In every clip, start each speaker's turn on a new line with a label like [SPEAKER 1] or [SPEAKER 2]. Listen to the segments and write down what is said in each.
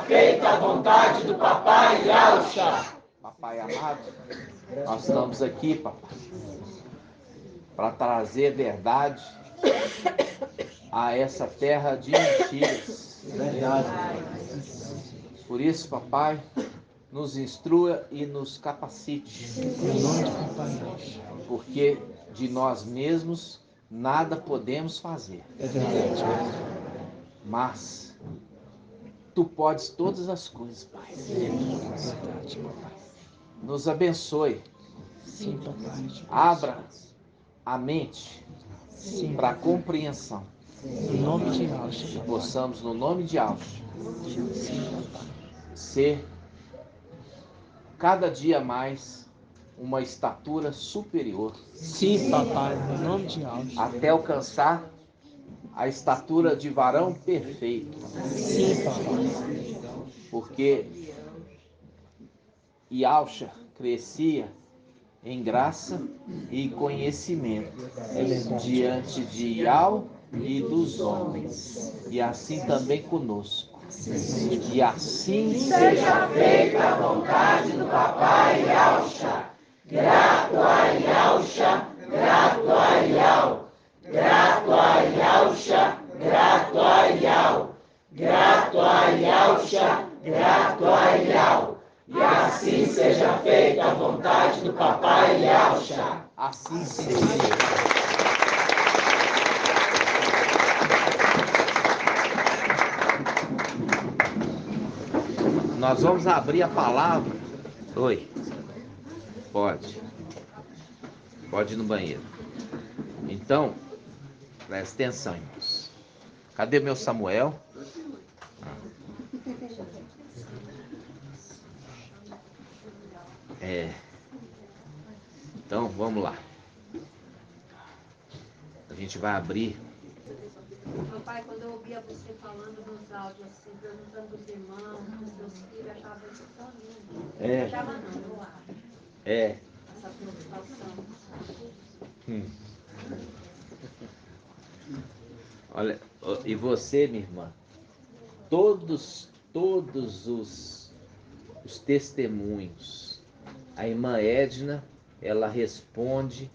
[SPEAKER 1] feita a vontade do Papai Yahshua.
[SPEAKER 2] Papai amado, nós estamos aqui, papai, para trazer verdade a essa terra de mentiras.
[SPEAKER 1] Verdade.
[SPEAKER 2] Por isso, papai, nos instrua e nos capacite.
[SPEAKER 1] Em nome de Papai Yahshua.
[SPEAKER 2] Porque de nós mesmos nada podemos fazer.
[SPEAKER 1] É verdade.
[SPEAKER 2] Mas tu podes todas as coisas, Pai.
[SPEAKER 1] Verdade, papai.
[SPEAKER 2] Nos abençoe.
[SPEAKER 1] Sim, papai.
[SPEAKER 2] Abra a mente
[SPEAKER 1] Sim.
[SPEAKER 2] para a compreensão.
[SPEAKER 1] Em nome de Yahshua,
[SPEAKER 2] Que
[SPEAKER 1] papai.
[SPEAKER 2] possamos, no nome de Yahshua,
[SPEAKER 1] Sim, papai.
[SPEAKER 2] ser cada dia mais uma estatura superior.
[SPEAKER 1] Sim, papai. Em nome de Yahshua.
[SPEAKER 2] Até alcançar a estatura de varão perfeito.
[SPEAKER 1] Sim, papai.
[SPEAKER 2] Porque Yahshua crescia em graça e conhecimento diante de Yahweh e dos homens, e assim também conosco. E assim seja feita a vontade do Papai Yahshua. Grato a Yahshua, grato a Yahweh, grato a Yahshua, grato a Yahweh, grato a Yahshua, grato a Yahweh. E assim seja feita a vontade do Papai Yahshua. Assim seja. Nós vamos abrir a palavra. Oi. Pode. Pode ir no banheiro. Então, presta atenção, irmãos. Cadê meu Samuel? Então, vamos lá. A gente vai abrir.
[SPEAKER 3] Papai, quando eu ouvia você falando nos áudios assim, perguntando dos irmãos, dos seus filhos, eu achava isso tão lindo.
[SPEAKER 2] É.
[SPEAKER 3] Achava não, eu acho.
[SPEAKER 2] É.
[SPEAKER 3] Essa preocupação.
[SPEAKER 2] Olha, e você, minha irmã, todos os testemunhos, a irmã Edna, ela responde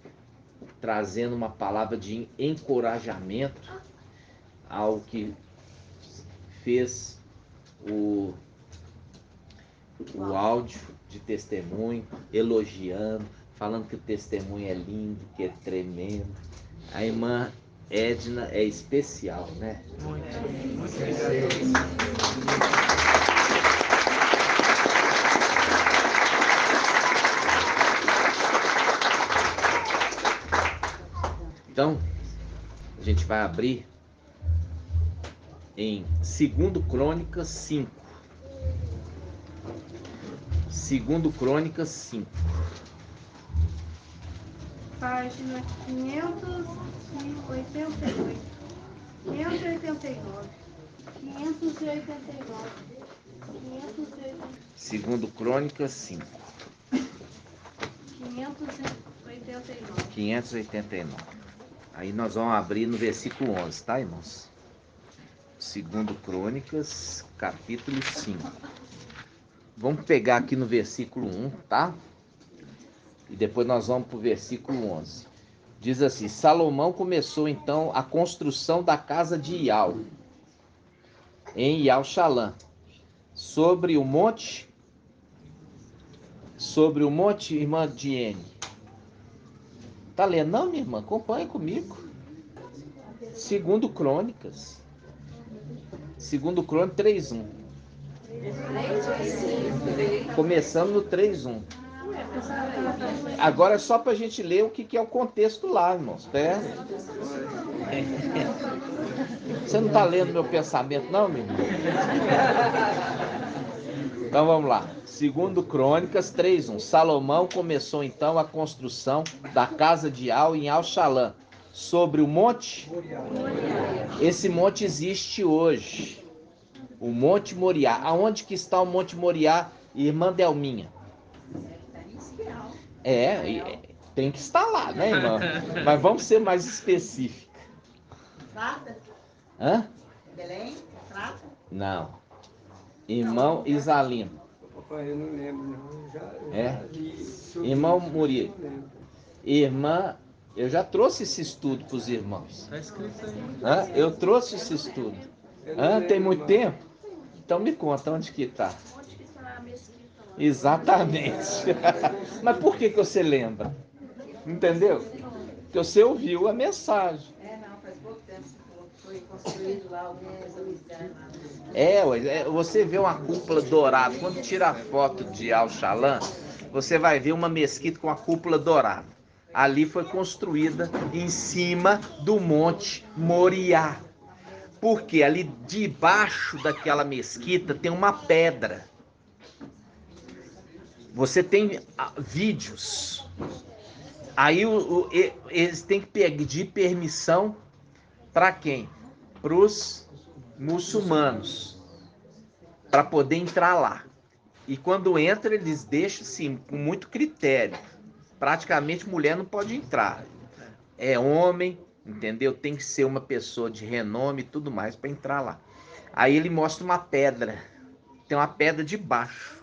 [SPEAKER 2] trazendo uma palavra de encorajamento ao que fez o áudio de testemunho, elogiando, falando que o testemunho é lindo, que é tremendo. A irmã Edna é especial, né?
[SPEAKER 1] Muito.
[SPEAKER 2] Então, a gente vai abrir em 2 Crônicas 5. 2 Crônicas 5.
[SPEAKER 3] Página 588. 589. 589.
[SPEAKER 2] 2 Crônicas 5.
[SPEAKER 3] 589.
[SPEAKER 2] 589. Aí nós vamos abrir no versículo 11, tá, irmãos? 2 Crônicas, capítulo 5. Vamos pegar aqui no versículo 1, tá? E depois nós vamos para o versículo 11. Diz assim: Salomão começou então a construção da casa de Iau, em Iau-Xalã, sobre o monte, irmã Diene. Tá lendo? Não, minha irmã, acompanha comigo. 2 Crônicas. 2 Crônicas 3:1. Começando no 3:1. Agora é só pra gente ler o que é o contexto lá, irmãos. Pera. Você não tá lendo meu pensamento, não, meu irmão? Então vamos lá. 2 Crônicas 3:1. Salomão começou então a construção da casa de Iau em Al-Shalã, sobre o monte. Esse monte existe hoje. O Monte Moriá. Aonde que está o Monte Moriá, irmã Delminha? Tem que estar lá, né, irmã? Mas vamos ser mais específicos.
[SPEAKER 4] Prata?
[SPEAKER 2] Hã?
[SPEAKER 4] Belém? Prata?
[SPEAKER 2] Não. Irmão Isalino.
[SPEAKER 4] Papai, eu não lembro, não. Eu já
[SPEAKER 2] É.
[SPEAKER 4] li sobre
[SPEAKER 2] Irmão
[SPEAKER 4] isso, mas
[SPEAKER 2] Murilo.
[SPEAKER 4] eu não lembro.
[SPEAKER 2] Irmã, eu já trouxe esse estudo para os irmãos.
[SPEAKER 1] Está escrito aí.
[SPEAKER 2] Eu trouxe esse estudo.
[SPEAKER 4] Eu não
[SPEAKER 2] Tem
[SPEAKER 4] lembro
[SPEAKER 2] muito
[SPEAKER 4] mais.
[SPEAKER 2] tempo? Então me conta, onde que está?
[SPEAKER 3] Onde que está a mesquita lá?
[SPEAKER 2] Exatamente. Mas por que você lembra? Entendeu? Porque você ouviu a mensagem.
[SPEAKER 5] Não, faz pouco tempo que foi construído lá alguns lugares lá.
[SPEAKER 2] Você vê uma cúpula dourada. Quando tira a foto de Al-Shalan, você vai ver uma mesquita com a cúpula dourada. Ali foi construída em cima do Monte Moriá. Porque ali debaixo daquela mesquita tem uma pedra. Você tem vídeos. Aí eles têm que pedir permissão para quem? Para os muçulmanos, para poder entrar lá. E quando entra, eles deixam assim, com muito critério. Praticamente mulher não pode entrar. É homem, entendeu? Tem que ser uma pessoa de renome e tudo mais para entrar lá. Aí ele mostra uma pedra. Tem uma pedra de baixo.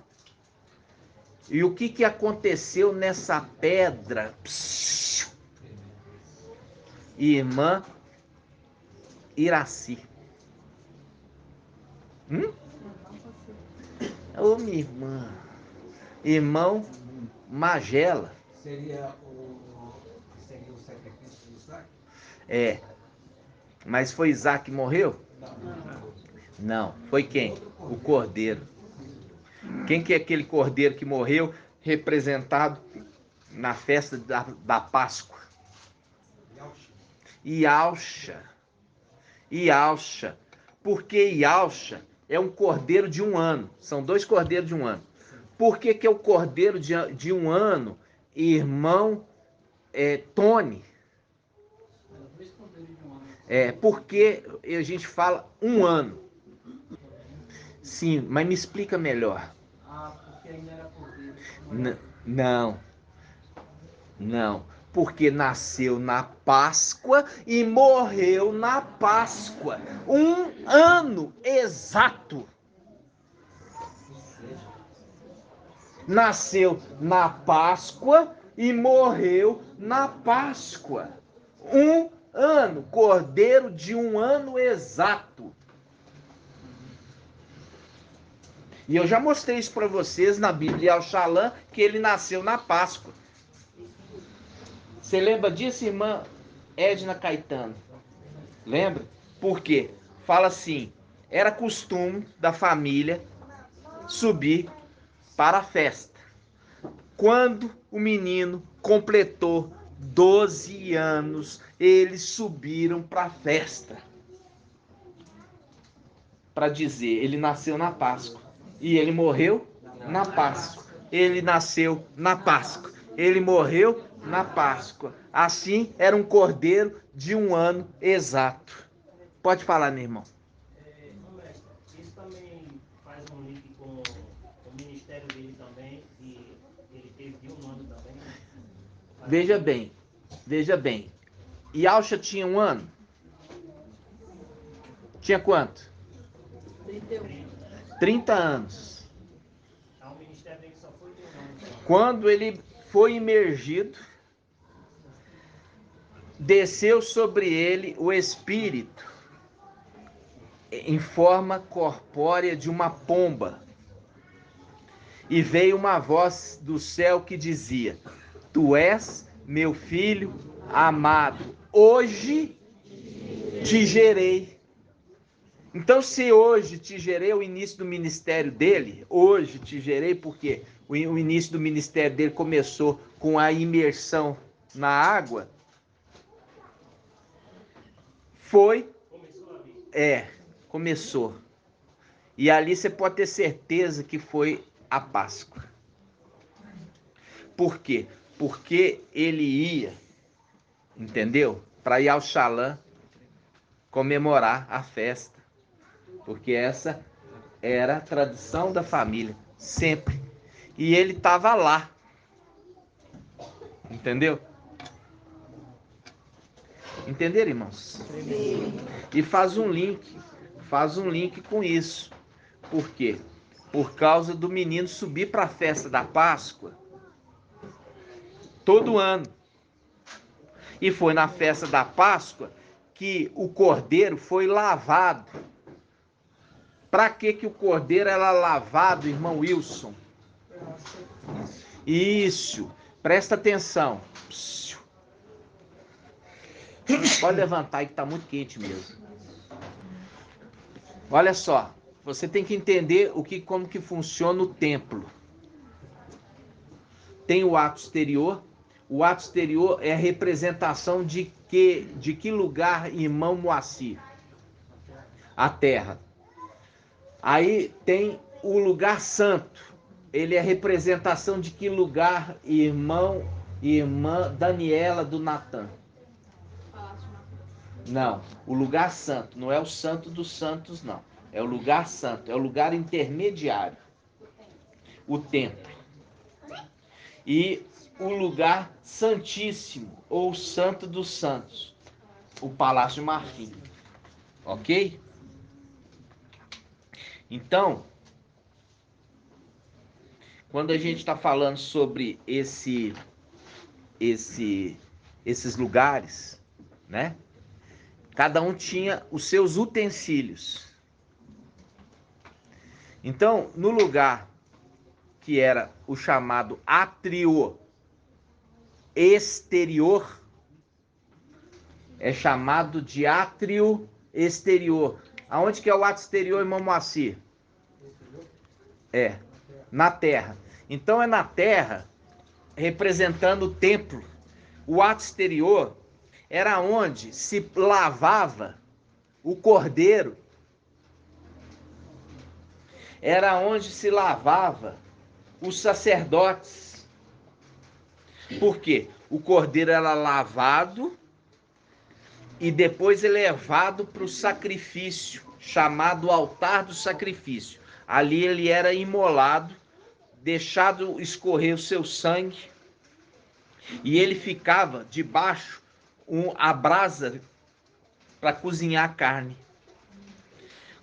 [SPEAKER 2] E o que aconteceu nessa pedra? Irmã Iraci. Ô, minha irmã. Irmão Magela.
[SPEAKER 4] Seria o sacrifício de Isaac?
[SPEAKER 2] Mas foi Isaac que morreu? Não. Foi quem? O cordeiro. Quem que é aquele cordeiro que morreu representado na festa da Páscoa? Ialcha. Ialcha. Porque Ialcha é um cordeiro de 1 ano. São 2 cordeiros de 1 ano. Por que é o cordeiro de 1 ano, irmão Tony? Porque a gente fala 1 ano. Sim, mas me explica melhor.
[SPEAKER 4] Porque ainda era cordeiro.
[SPEAKER 2] Não. Porque nasceu na Páscoa e morreu na Páscoa. 1 ano exato. Nasceu na Páscoa e morreu na Páscoa. 1 ano. Cordeiro de 1 ano exato. E eu já mostrei isso para vocês na Bíblia Al-Shalan, que ele nasceu na Páscoa. Você lembra disso, irmã Edna Caetano? Lembra? Por quê? Fala assim, era costume da família subir para a festa. Quando o menino completou 12 anos, eles subiram para a festa. Para dizer, ele nasceu na Páscoa. E ele morreu na Páscoa. Ele nasceu na Páscoa. Ele morreu na Páscoa. Assim, era um cordeiro de 1 ano exato. Pode falar, meu irmão.
[SPEAKER 6] Isso também faz um link com o ministério dele também, e ele teve de 1 ano também.
[SPEAKER 2] Veja bem. Yalcha tinha 1 ano? Tinha quanto? 30 anos.
[SPEAKER 6] Então o ministério dele só foi de 1 ano.
[SPEAKER 2] Quando ele foi imergido, desceu sobre ele o Espírito em forma corpórea de uma pomba. E veio uma voz do céu que dizia: Tu és meu filho amado, hoje te gerei. Então, se hoje te gerei o início do ministério dele, hoje te gerei porque o início do ministério dele começou com a imersão na água, começou. E ali você pode ter certeza que foi a Páscoa. Por quê? Porque ele ia, entendeu? Para ir ao Shalan comemorar a festa. Porque essa era a tradição da família, sempre. E ele estava lá. Entendeu? Entenderam, irmãos? E faz um link com isso. Por quê? por causa do menino subir para a festa da Páscoa todo ano. E foi na festa da Páscoa que o cordeiro foi lavado. Para que o cordeiro era lavado, irmão Wilson? Isso, presta atenção. Pode levantar aí que está muito quente mesmo. Olha só, você tem que entender como que funciona o templo. Tem o ato exterior. O ato exterior é a representação de que lugar, irmão Moacir? A terra. Aí tem o lugar santo. Ele é representação de que lugar, irmã Daniela do Natan? Não, o lugar santo, não é o santo dos santos, não. É o lugar santo, é o lugar intermediário. O templo. E o lugar santíssimo, ou santo dos santos, o Palácio de Marfim. Ok? Então, quando a gente está falando sobre esses lugares, né? Cada um tinha os seus utensílios. Então, no lugar que era o chamado átrio exterior, é chamado de átrio exterior. Aonde que é o átrio exterior, irmão Moacir? É, na terra. Então é na terra, representando o templo. O átrio exterior era onde se lavava o cordeiro. Era onde se lavava os sacerdotes. Por quê? O cordeiro era lavado e depois levado para o sacrifício, chamado altar do sacrifício. Ali ele era imolado, deixado escorrer o seu sangue, e ele ficava debaixo a brasa para cozinhar a carne.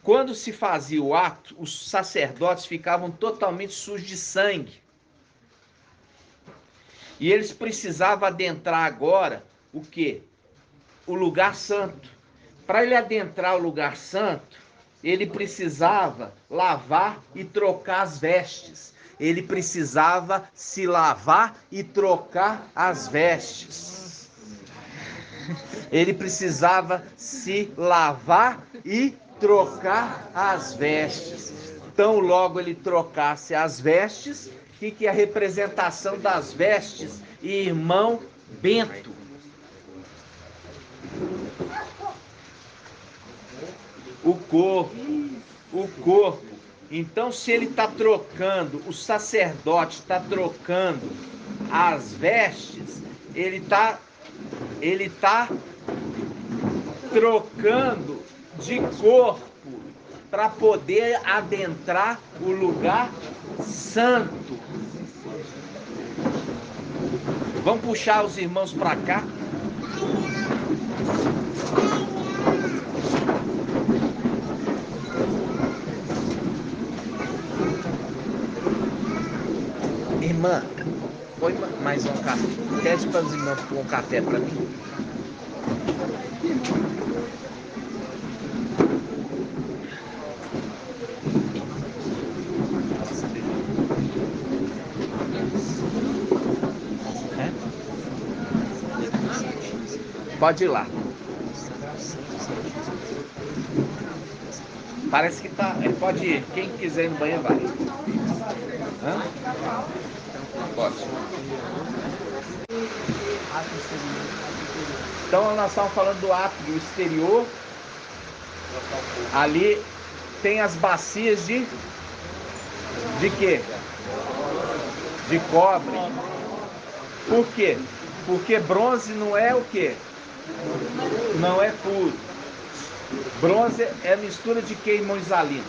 [SPEAKER 2] Quando se fazia o ato, os sacerdotes ficavam totalmente sujos de sangue. E eles precisavam adentrar agora o quê? O lugar santo. Para ele adentrar o lugar santo, ele precisava lavar e trocar as vestes. Ele precisava se lavar e trocar as vestes. Ele precisava se lavar e trocar as vestes. Tão logo ele trocasse as vestes, o que é a representação das vestes? Irmão Bento. O corpo. Então, se ele está trocando, o sacerdote está trocando as vestes, ele está trocando de corpo para poder adentrar o lugar santo. Vamos puxar os irmãos para cá. Irmã, põe mais um café. Pede para os irmãos pôr um café para mim. Pode ir lá. Parece que tá. Pode ir. Quem quiser ir no banheiro vai. Hã? Pode. Então nós estamos falando do átrio exterior. Ali tem as bacias de quê? De cobre. Por quê? Porque bronze não é o quê? Não é puro. Bronze é mistura de quê, irmão Isalino?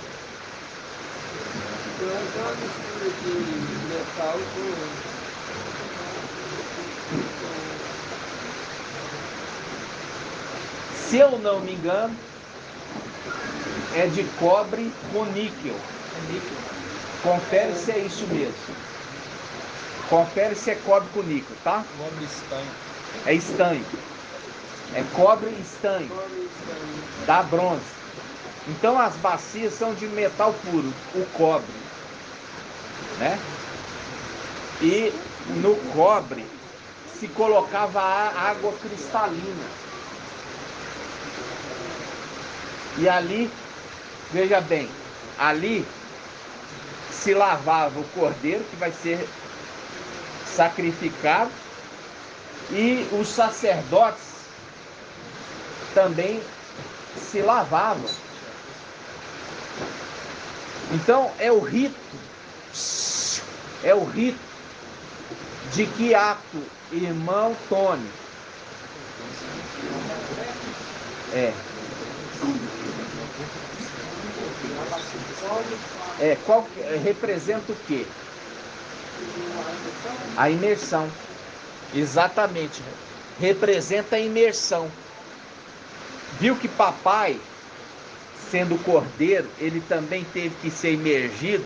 [SPEAKER 2] Se eu não me engano, é de cobre com níquel. Confere se é isso mesmo. Confere se é cobre com níquel, tá?
[SPEAKER 1] Cobre estanho.
[SPEAKER 2] É estanho. É cobre e estanho. Dá bronze. Então as bacias são de metal puro, o cobre, né? E no cobre se colocava água cristalina. E ali, veja bem, ali se lavava o cordeiro que vai ser sacrificado, e os sacerdotes também se lavavam. Então é o rito de que ato, irmão Tony? Qual representa o quê? A imersão. Exatamente. Representa a imersão. Viu que papai, sendo cordeiro, ele também teve que ser imergido?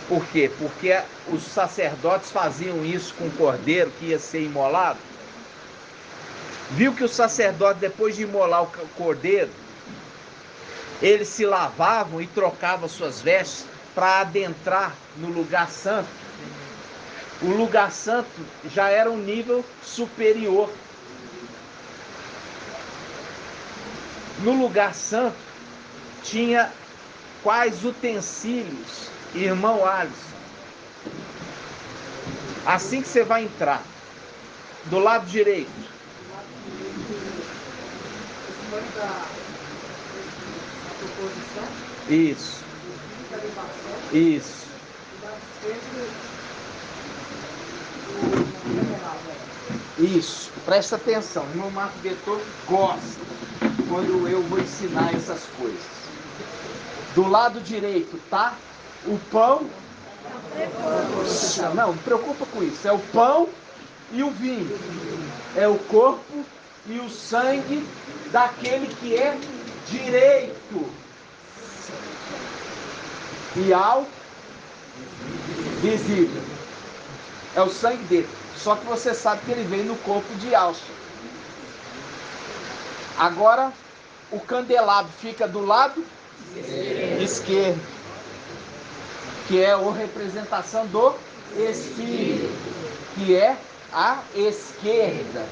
[SPEAKER 2] Por quê? Porque os sacerdotes faziam isso com o cordeiro que ia ser imolado. Viu que os sacerdotes, depois de imolar o cordeiro, eles se lavavam e trocavam suas vestes para adentrar no lugar santo. O lugar santo já era um nível superior. No lugar santo tinha quais utensílios, irmão Alisson? Assim que você vai entrar, do lado direito. Isso. Isso. Isso. Presta atenção. O irmão Marco Betor gosta quando eu vou ensinar essas coisas. Do lado direito tá o pão. Não preocupa com isso. É o pão e o vinho. É o corpo e o sangue daquele que é direito e ao visível. É o sangue dele. Só que você sabe que ele vem no corpo de alça. Agora o candelabro fica do lado esquerdo, que é a representação do Espírito, que é a esquerda.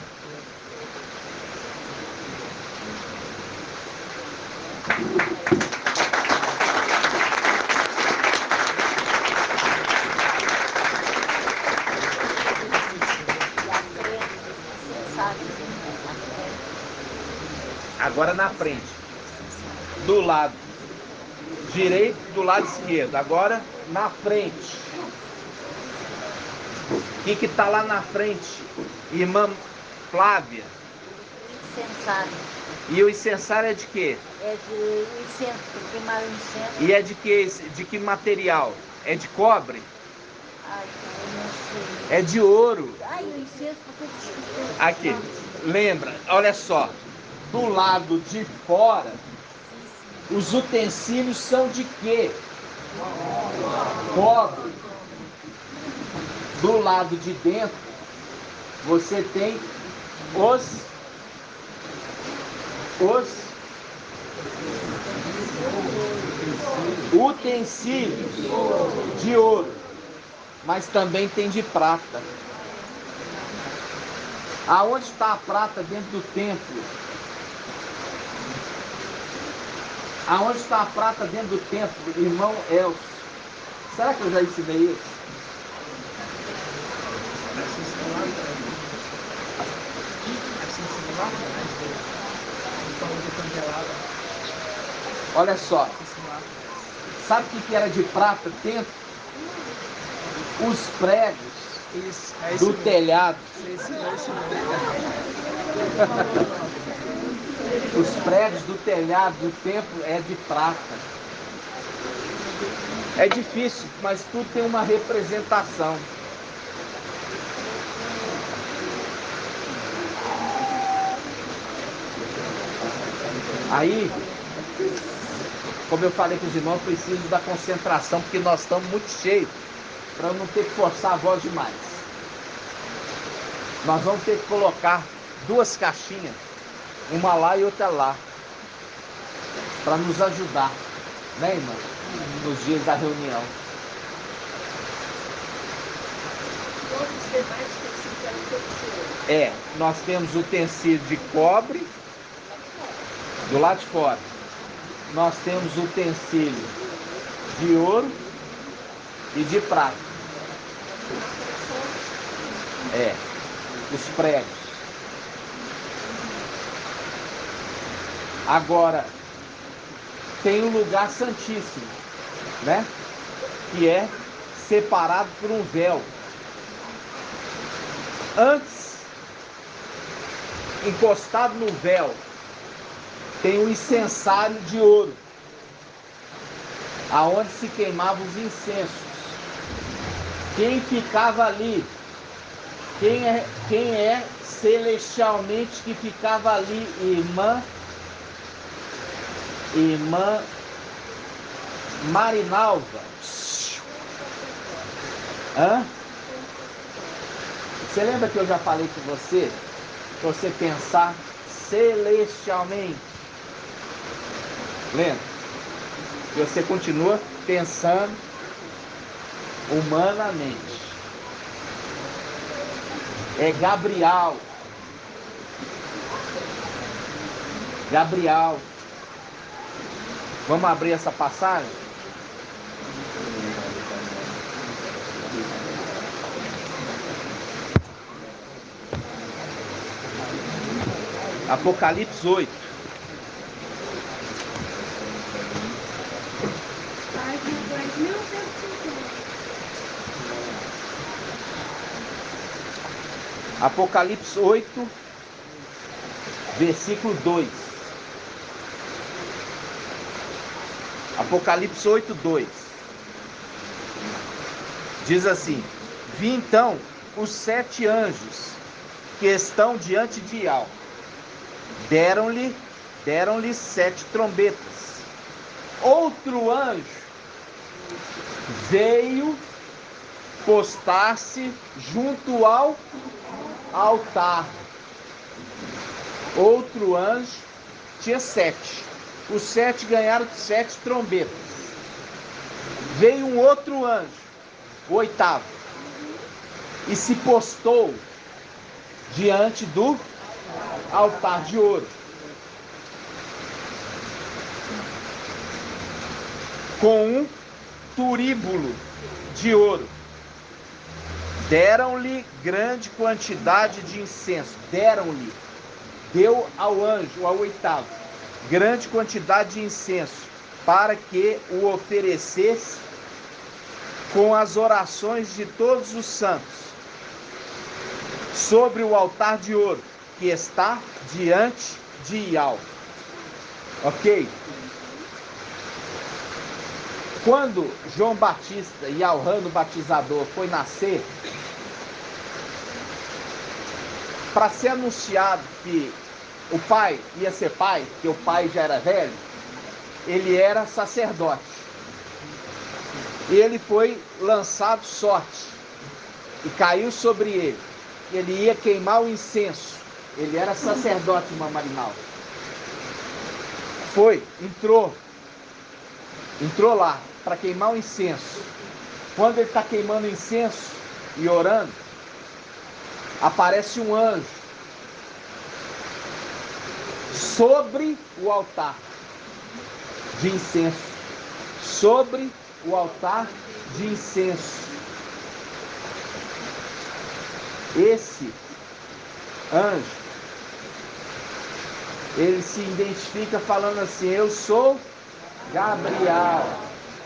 [SPEAKER 2] Agora na frente, do lado direito, do lado esquerdo. Agora na frente. O que está lá na frente, irmã Flávia?
[SPEAKER 7] Incensário.
[SPEAKER 2] E o incensário é de quê?
[SPEAKER 7] É de incenso, queimar o incenso.
[SPEAKER 2] E é de que material? É de cobre?
[SPEAKER 7] Ai, eu não sei.
[SPEAKER 2] É de ouro.
[SPEAKER 7] Ai, o incenso, porque eu
[SPEAKER 2] Aqui, lembra, olha só. Do lado de fora, os utensílios são de quê? Cobre. Do lado de dentro, você tem os utensílios de ouro, mas também tem de prata. Aonde está a prata dentro do templo? Aonde está a prata dentro do templo, irmão Elcio? Será que eu já ensinei isso? Olha só. Sabe o que era de prata dentro? Os pregos do telhado. Os pregos do telhado do templo é de prata. É difícil, mas tudo tem uma representação. Aí, como eu falei com os irmãos, preciso da concentração, porque nós estamos muito cheios, para não ter que forçar a voz demais. Nós vamos ter que colocar 2 caixinhas, uma lá e outra lá, para nos ajudar, né, irmão? Nos dias da reunião.
[SPEAKER 3] Todos os demais tecidos eram todos de ouro.
[SPEAKER 2] Nós temos o utensílio de cobre do lado de fora. Nós temos o utensílio de ouro e de prata. Os pregos. Agora, tem o lugar santíssimo, né? Que é separado por um véu. Antes, encostado no véu, tem um incensário de ouro, aonde se queimavam os incensos. Quem ficava ali, quem é celestialmente que ficava ali? Irmã Marinalva. Você lembra que eu já falei com você? Pra você pensar celestialmente. Lembra? E você continua pensando humanamente. É Gabriel. Vamos abrir essa passagem? Apocalipse 8. Apocalipse 8, versículo 2. Apocalipse 8, 2. Diz assim: vi então os 7 anjos que estão diante de Iau. Deram-lhe 7 trombetas. Outro anjo veio postar-se junto ao altar. Outro anjo tinha 7. Os 7 ganharam 7 trombetas. Veio um outro anjo, o 8º, e se postou diante do altar de ouro, com um turíbulo de ouro. Deram-lhe grande quantidade de incenso. Deu ao anjo, ao 8º, grande quantidade de incenso, para que o oferecesse com as orações de todos os santos, sobre o altar de ouro, que está diante de Iau. Ok? Quando João Batista e Alrano Batizador foi nascer, para ser anunciado que o pai ia ser pai, que o pai já era velho, ele era sacerdote. Ele foi lançado sorte e caiu sobre ele. Ele ia queimar o incenso. Ele era sacerdote, irmã Marinalva. Entrou lá para queimar o incenso. Quando ele está queimando o incenso e orando, aparece um anjo sobre o altar de incenso. Sobre o altar de incenso. Esse anjo, ele se identifica falando assim: eu sou Gabriel,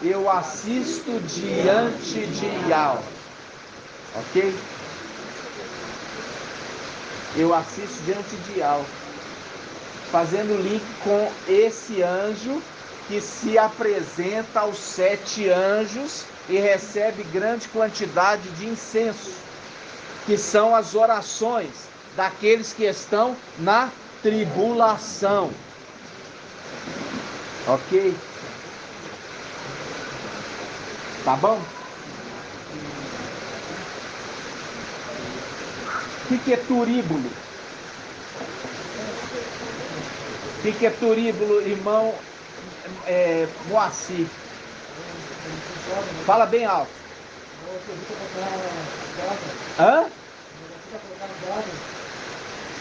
[SPEAKER 2] eu assisto diante de Iau. Ok? Eu assisto diante de Iau. Fazendo link com esse anjo que se apresenta aos 7 anjos e recebe grande quantidade de incenso, que são as orações daqueles que estão na tribulação. Ok? Tá bom? O que é turíbulo? O que é turíbulo, irmão Moacir? Fala bem alto. Hã?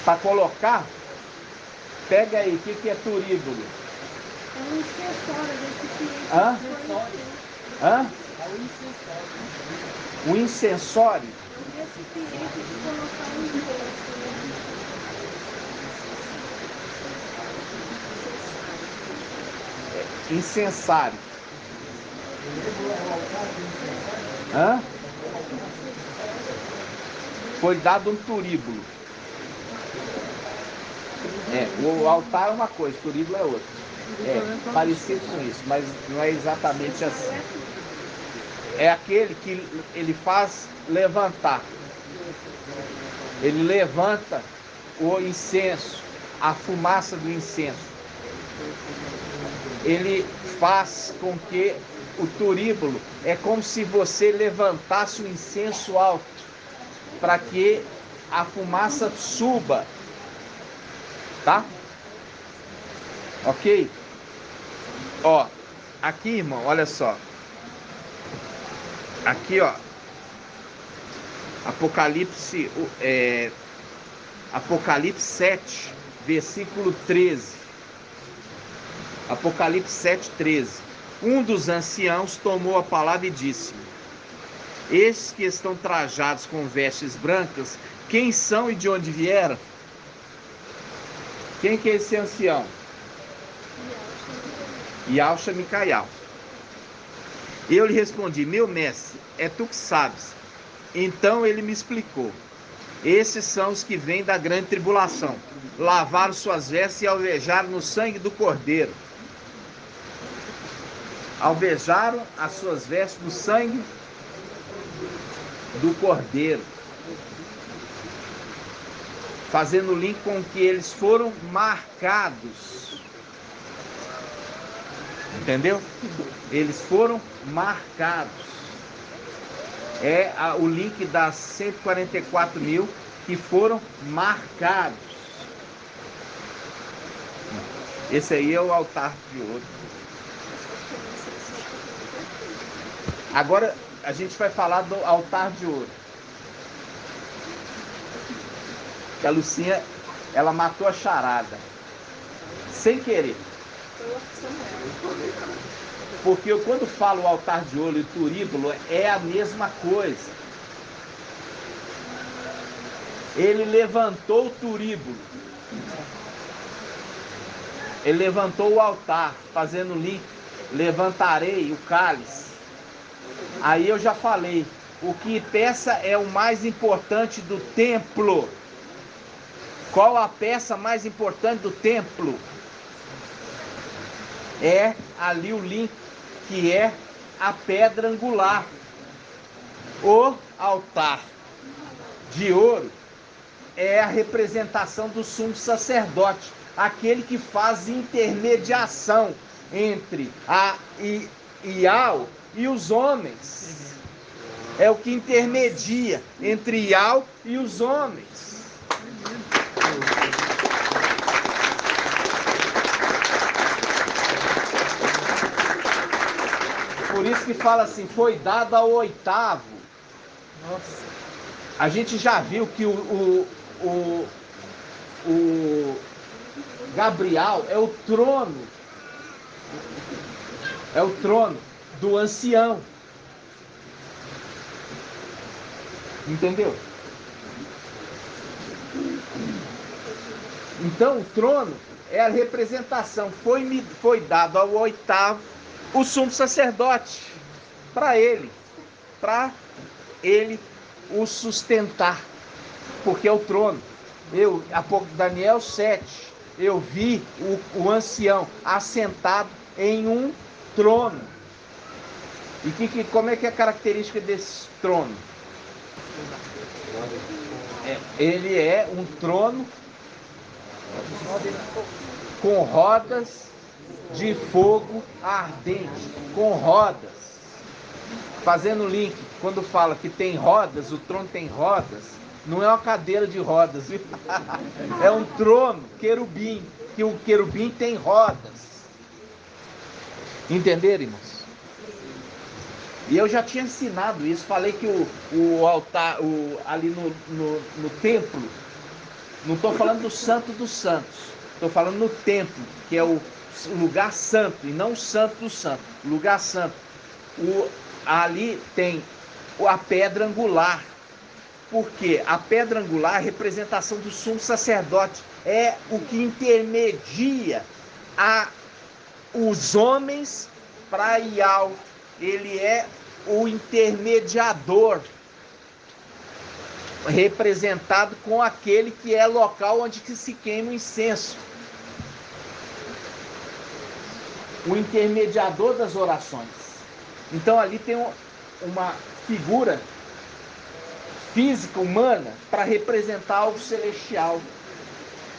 [SPEAKER 2] Para colocar? Pega aí, o que é turíbulo?
[SPEAKER 3] É um acessório desse
[SPEAKER 2] Hã?
[SPEAKER 3] cliente.
[SPEAKER 2] Hã?
[SPEAKER 1] É o incensório.
[SPEAKER 2] O incensório?
[SPEAKER 3] É um recipiente de colocar um incenso.
[SPEAKER 2] Incensário. Hã? Foi dado um turíbulo. O altar é uma coisa, o turíbulo é outra. É parecido com isso, mas não é exatamente assim. É aquele que ele faz levantar. Ele levanta o incenso, a fumaça do incenso. Ele faz com que o turíbulo é como se você levantasse o incenso alto para que a fumaça suba, tá? Ok? Ó, aqui, irmão, olha só. Aqui, ó, Apocalipse 7, versículo 13. Apocalipse 7, 13. Um dos anciãos tomou a palavra e disse-me: estes que estão trajados com vestes brancas, quem são e de onde vieram? Quem que é esse ancião? Yalcha Micaial. Eu lhe respondi: meu mestre, é tu que sabes. Então ele me explicou: esses são os que vêm da grande tribulação, lavaram suas vestes e alvejaram no sangue do Cordeiro. Alvejaram as suas vestes no sangue do Cordeiro, fazendo link com que eles foram marcados. Entendeu? Eles foram marcados. É o link das 144 mil que foram marcados. Esse aí é o altar de ouro. Agora a gente vai falar do altar de ouro. Que a Lucinha, ela matou a charada. Sem querer. Porque eu, quando falo altar de ouro e turíbulo, é a mesma coisa. Ele levantou o turíbulo. Ele levantou o altar, fazendo link. Levantarei o cálice. Aí eu já falei, o que peça é o mais importante do templo. Qual a peça mais importante do templo? É ali o link, que é a pedra angular. O altar de ouro é a representação do sumo sacerdote, aquele que faz intermediação entre a Ial e os homens. É o que intermedia entre Ial e os homens. Por isso que fala assim, foi dado ao oitavo.
[SPEAKER 1] Nossa.
[SPEAKER 2] A gente já viu que o Gabriel é o trono. É o trono do ancião. Entendeu? Então o trono é a representação. Foi dado ao oitavo o sumo sacerdote. Para ele o sustentar. Porque é o trono. Daniel 7, eu vi o ancião assentado em um trono. E como é que é a característica desse trono? Ele é um trono com rodas de fogo ardente. Com rodas. fazendo link, quando fala que tem rodas, o trono tem rodas, não é uma cadeira de rodas, viu? É um trono querubim, que o querubim tem rodas. Entenderam, irmãos? E eu já tinha ensinado isso, falei que o altar, ali no templo, não estou falando do Santo dos Santos, estou falando no templo, que é o lugar santo, e não o Santo do Santo, o lugar santo. Ali tem a pedra angular, porque a pedra angular é a representação do sumo sacerdote, é o que intermedia os homens para Iau, ele é o intermediador, representado com aquele que é local onde se queima o incenso, o intermediador das orações. Então ali tem uma figura física, humana, para representar algo celestial.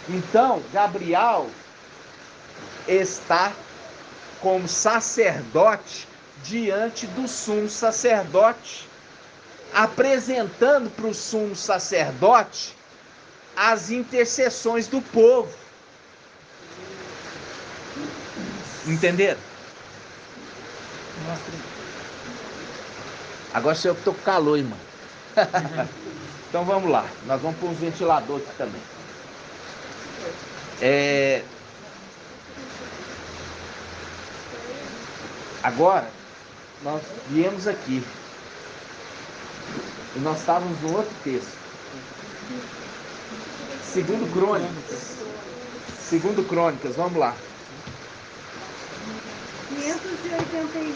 [SPEAKER 2] Então Gabriel está como sacerdote diante do sumo sacerdote, apresentando para o sumo sacerdote as intercessões do povo. Entenderam? Agora sou eu que estou com calor, irmão. Então vamos lá, nós vamos pôr uns ventiladores aqui também. Agora, nós viemos aqui e nós estávamos no outro texto. Segundo Crônicas, vamos lá.
[SPEAKER 3] 589.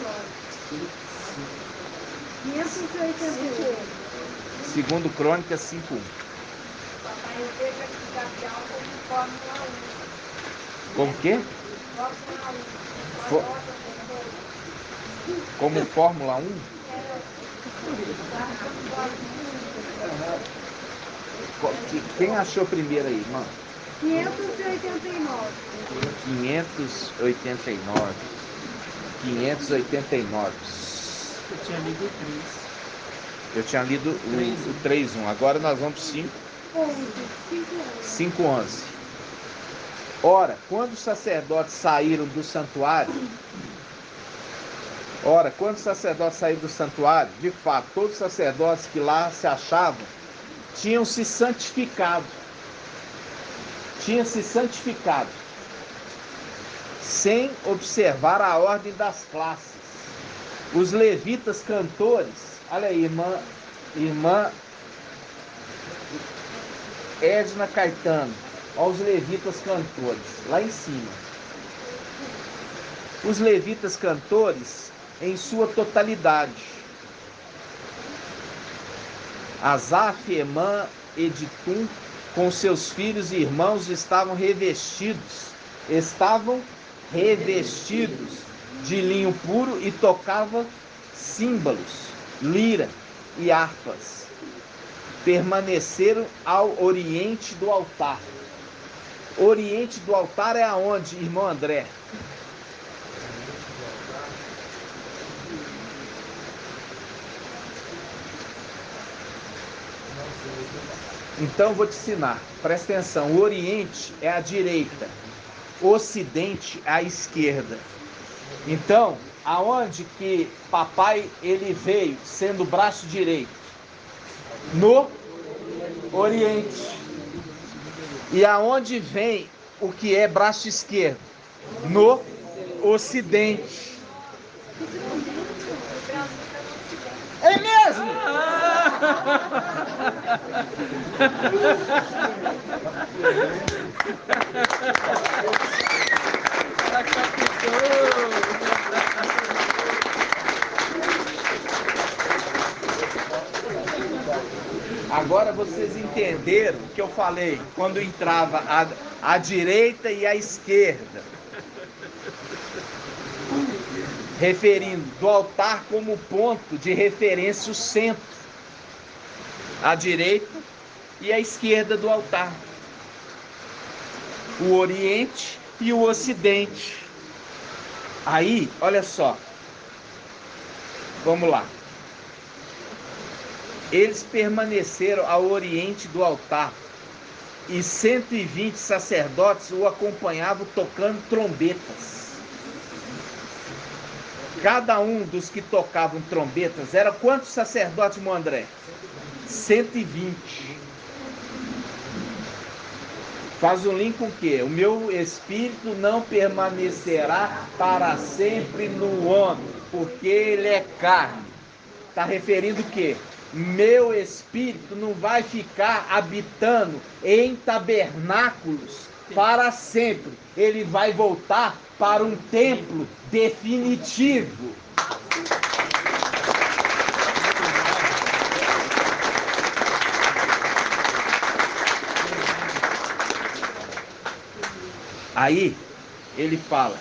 [SPEAKER 3] 588.
[SPEAKER 2] Segundo Crônicas 5:1.
[SPEAKER 3] Papai, eu vejo aqui Gabriel como Fórmula 1.
[SPEAKER 2] Como quê?
[SPEAKER 3] Fórmula 1.
[SPEAKER 2] Como Fórmula 1? Quem achou primeiro aí, irmão?
[SPEAKER 3] 589.
[SPEAKER 2] 589. 589.
[SPEAKER 1] Eu tinha lido 3.
[SPEAKER 2] Eu tinha lido o 3:1. Agora nós vamos para 5:11. Ora, quando os sacerdotes saíram do santuário, de fato, todos os sacerdotes que lá se achavam tinham se santificado, sem observar a ordem das classes. Os levitas cantores, olha aí, irmã Edna Caetano, olha os levitas cantores, lá em cima. Os levitas cantores em sua totalidade. Asaf, Emã, Editum, com seus filhos e irmãos estavam revestidos de linho puro e tocavam símbolos, lira e harpas. Permaneceram ao oriente do altar. Oriente do altar é aonde, irmão André? Então vou te ensinar, presta atenção. O oriente é a direita, o ocidente é a esquerda. Então, aonde que papai ele veio sendo o braço direito? No oriente. E aonde vem o que é braço esquerdo? No ocidente. É mesmo? Agora vocês entenderam o que eu falei quando entrava a direita e a esquerda, referindo do altar como ponto de referência o centro, a direita e a esquerda do altar, o oriente e o ocidente. Aí, olha só, vamos lá. Eles permaneceram ao oriente do altar, e 120 sacerdotes o acompanhavam tocando trombetas. Cada um dos que tocavam trombetas, era quantos sacerdotes, meu André? 120. Faz um link com o quê? O meu espírito não permanecerá para sempre no homem, porque ele é carne. Está referindo o quê? Meu espírito não vai ficar habitando em tabernáculos para sempre. Ele vai voltar para um templo definitivo. Aí ele fala: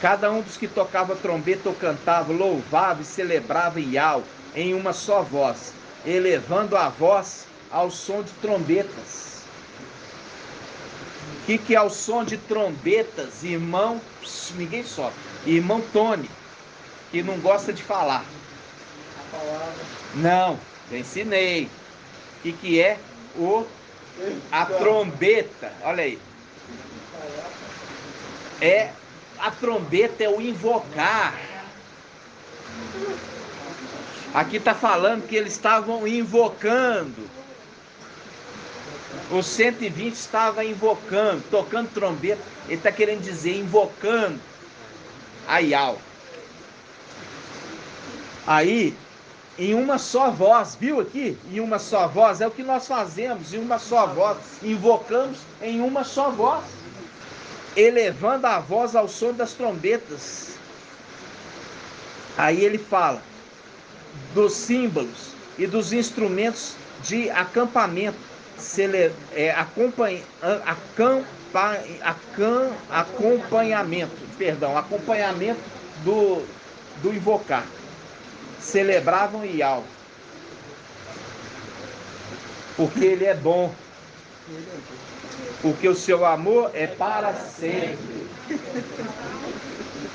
[SPEAKER 2] cada um dos que tocava trombeta ou cantava, louvava e celebrava Iau em uma só voz, elevando a voz ao som de trombetas. O que é o som de trombetas, irmão? Ninguém sobe. Irmão Tony, que não gosta de falar. Não, eu ensinei. O que é a trombeta? Olha aí. A trombeta é o invocar. Aqui está falando que eles estavam invocando. Os 120 estavam invocando, tocando trombeta. Ele está querendo dizer invocando a Iau. Aí, em uma só voz, viu aqui? Em uma só voz, é o que nós fazemos, em uma só voz. Invocamos em uma só voz, elevando a voz ao som das trombetas. Aí ele fala dos símbolos e dos instrumentos de acampamento, acompanhamento do invocar. Celebravam Iau, porque ele é bom, porque o seu amor é para sempre.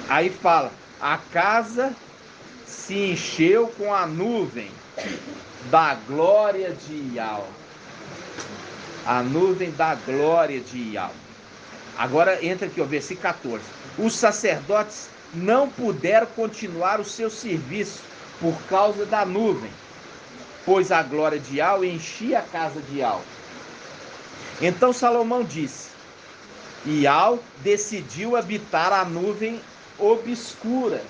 [SPEAKER 2] Aí fala: a casa se encheu com a nuvem da glória de Iau. A nuvem da glória de Iau. Agora entra aqui, ó, versículo 14. Os sacerdotes não puderam continuar o seu serviço por causa da nuvem, pois a glória de Iau enchia a casa de Iau. Então Salomão disse: Iau decidiu habitar a nuvem obscura.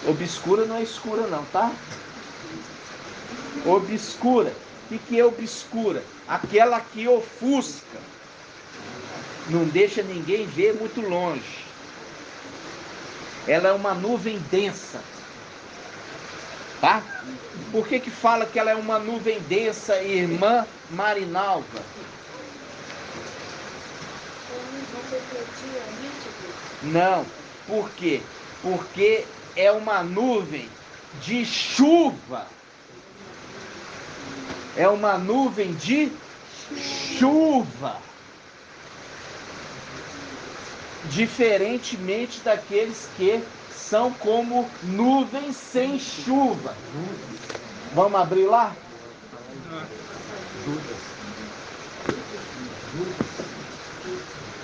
[SPEAKER 2] Obscura não é escura não, tá? Obscura. O que é obscura? Aquela que ofusca. Não deixa ninguém ver muito longe. Ela é uma nuvem densa. Tá? Por que fala que ela é uma nuvem densa, irmã Marinalva? Não. Por quê? Porque é uma nuvem de chuva. É uma nuvem de chuva. Diferentemente daqueles que são como nuvens sem chuva. Vamos abrir lá?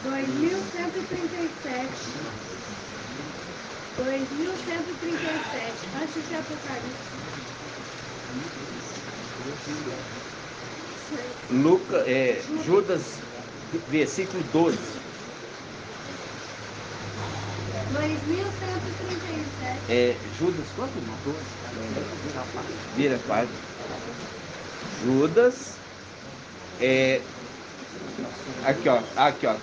[SPEAKER 3] 2137. 2137, antes de Apocalipse.
[SPEAKER 2] Judas, versículo 12.
[SPEAKER 3] 2137.
[SPEAKER 2] Judas, quanto? 12. Vira a página. Judas, aqui ó,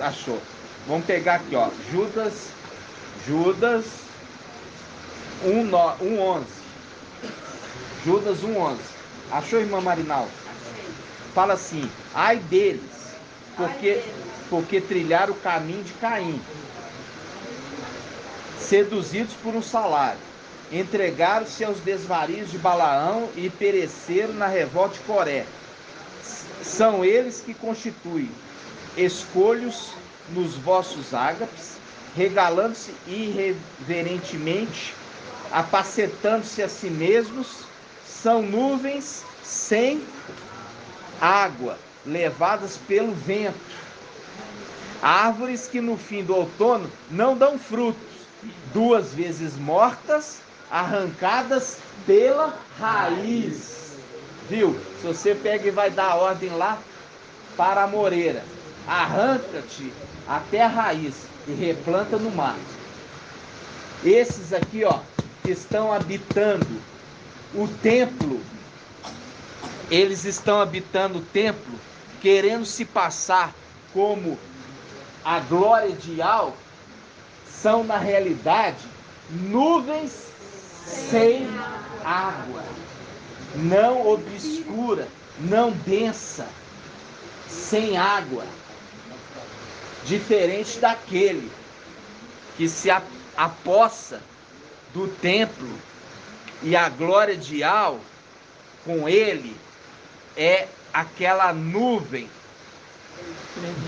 [SPEAKER 2] achou. Vamos pegar aqui, ó, Judas 1:11. Judas 1:11. Achou, irmã Marinal? Fala assim: ai deles, porque trilharam o caminho de Caim, seduzidos por um salário, entregaram-se aos desvarios de Balaão e pereceram na revolta de Coré. São eles que constituem escolhos nos vossos ágapes, regalando-se irreverentemente, apacetando-se a si mesmos, são nuvens sem água, levadas pelo vento. Árvores que no fim do outono não dão frutos, 2 vezes mortas, arrancadas pela raiz. Viu? Se você pega e vai dar ordem lá para a moreira, arranca-te até a raiz e replanta no mar. Esses aqui, ó, que estão habitando o templo, eles estão habitando o templo, querendo se passar como a glória de Yahweh, são na realidade nuvens sem água, não obscura, não densa, sem água, diferente daquele que se apossa do templo, e a glória de Yahweh com ele é aquela nuvem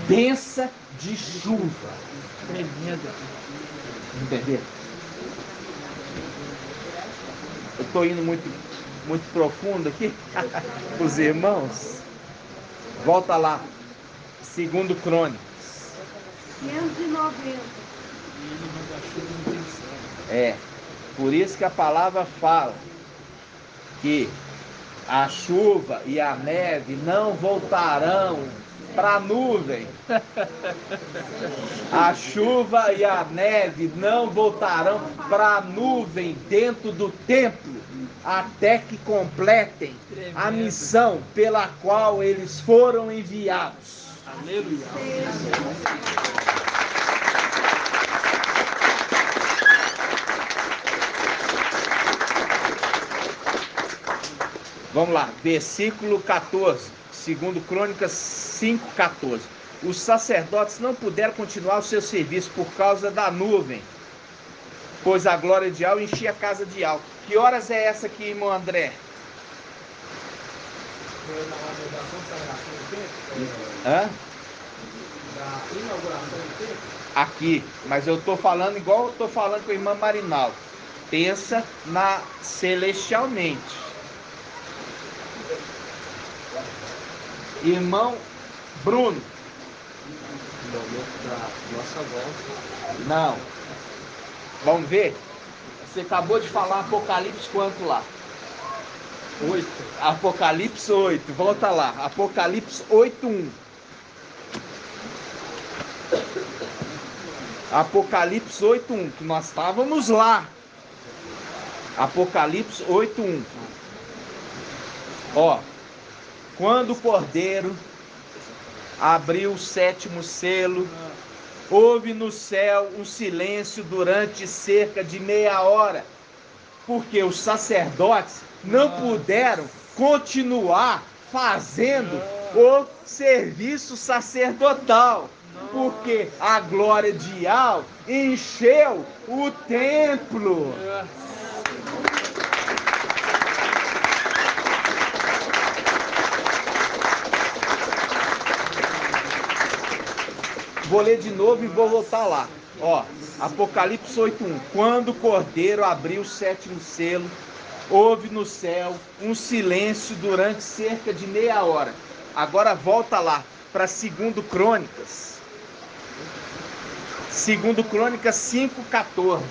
[SPEAKER 2] densa de chuva. Entendeu? Eu estou indo muito profundo aqui. Os irmãos, volta lá, 2 Crônicas.
[SPEAKER 3] 590.
[SPEAKER 2] É, por isso que a palavra fala que a chuva e a neve não voltarão para a nuvem. A chuva e a neve não voltarão para a nuvem dentro do templo, até que completem a missão pela qual eles foram enviados.
[SPEAKER 1] Aleluia.
[SPEAKER 2] Vamos lá, versículo 14, 2 Crônicas 5:14. Os sacerdotes não puderam continuar o seu serviço por causa da nuvem, pois a glória de Yahweh enchia a casa de Yahweh. Que horas é essa aqui, irmão André?
[SPEAKER 4] Foi na inauguração do templo?
[SPEAKER 2] Hã?
[SPEAKER 4] Da inauguração do templo?
[SPEAKER 2] Aqui, mas eu estou falando igual eu estou falando com a irmã Marinal. Pensa na celestialmente. Irmão Bruno.
[SPEAKER 1] Nossa volta.
[SPEAKER 2] Não. Vamos ver? Você acabou de falar Apocalipse quanto lá?
[SPEAKER 1] 8.
[SPEAKER 2] Apocalipse 8. Volta lá. Apocalipse 8:1. Apocalipse 8:1. Que nós estávamos lá. Apocalipse 8:1. Ó. Quando o Cordeiro abriu o 7º selo, houve no céu um silêncio durante cerca de meia hora, porque os sacerdotes não puderam continuar fazendo o serviço sacerdotal, porque a glória de Yahweh encheu o templo. Vou ler de novo e vou voltar lá. Ó, Apocalipse 8:1. Quando o Cordeiro abriu o 7º selo, houve no céu um silêncio durante cerca de meia hora. Agora volta lá para 2 Crônicas. 2 Crônicas 5:14.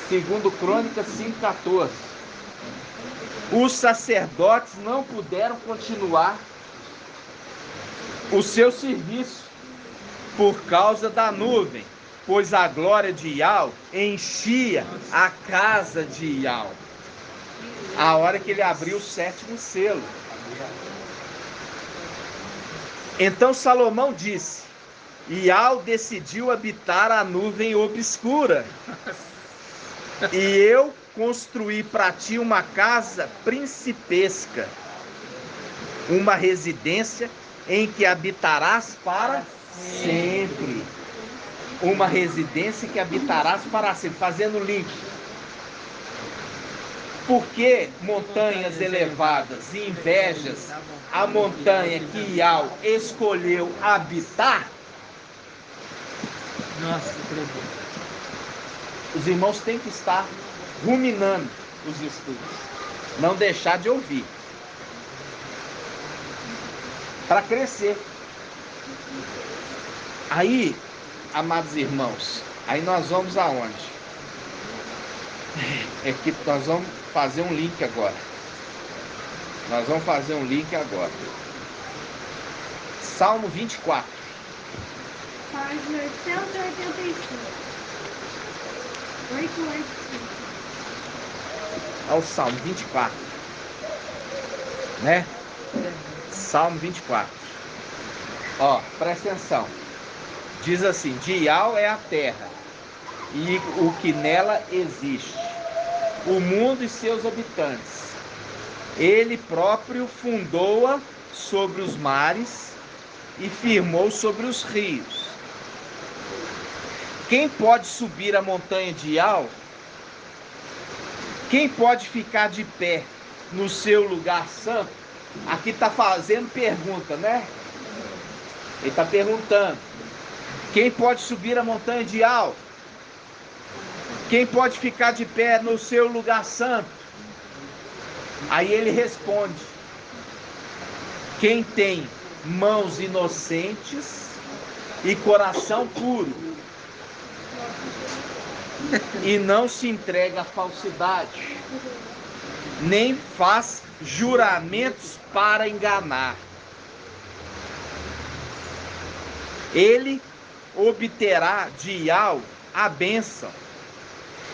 [SPEAKER 2] 2 Crônicas 5:14. Os sacerdotes não puderam continuar o seu serviço por causa da nuvem, pois a glória de Yahweh enchia a casa de Yahweh. A hora que ele abriu o 7º selo. Então Salomão disse: Yahweh decidiu habitar a nuvem obscura, e eu construí para ti uma casa principesca, uma residência em que habitarás para sempre. Uma residência que habitarás para sempre. Fazendo link. Por que montanhas elevadas e invejas a montanha que Yahweh escolheu habitar?
[SPEAKER 1] Nossa, acredito.
[SPEAKER 2] Os irmãos têm que estar ruminando os estudos, não deixar de ouvir, para crescer. Aí, amados irmãos, aí nós vamos aonde? É que nós vamos fazer um link agora. Nós vamos fazer um link agora. Salmo 24.
[SPEAKER 3] Página 885. 885.
[SPEAKER 2] Olha o Salmo 24. Né? Salmo 24. Ó, presta atenção. Diz assim: de Iau é a terra, e o que nela existe, o mundo e seus habitantes. Ele próprio fundou-a sobre os mares e firmou sobre os rios. Quem pode subir a montanha de Iau? Quem pode ficar de pé no seu lugar santo? Aqui está fazendo pergunta, né? Ele está perguntando: quem pode subir a montanha de Iau? Quem pode ficar de pé no seu lugar santo? Aí ele responde: quem tem mãos inocentes e coração puro, e não se entrega à falsidade, nem faz juramentos para enganar. Ele obterá de Iau a bênção,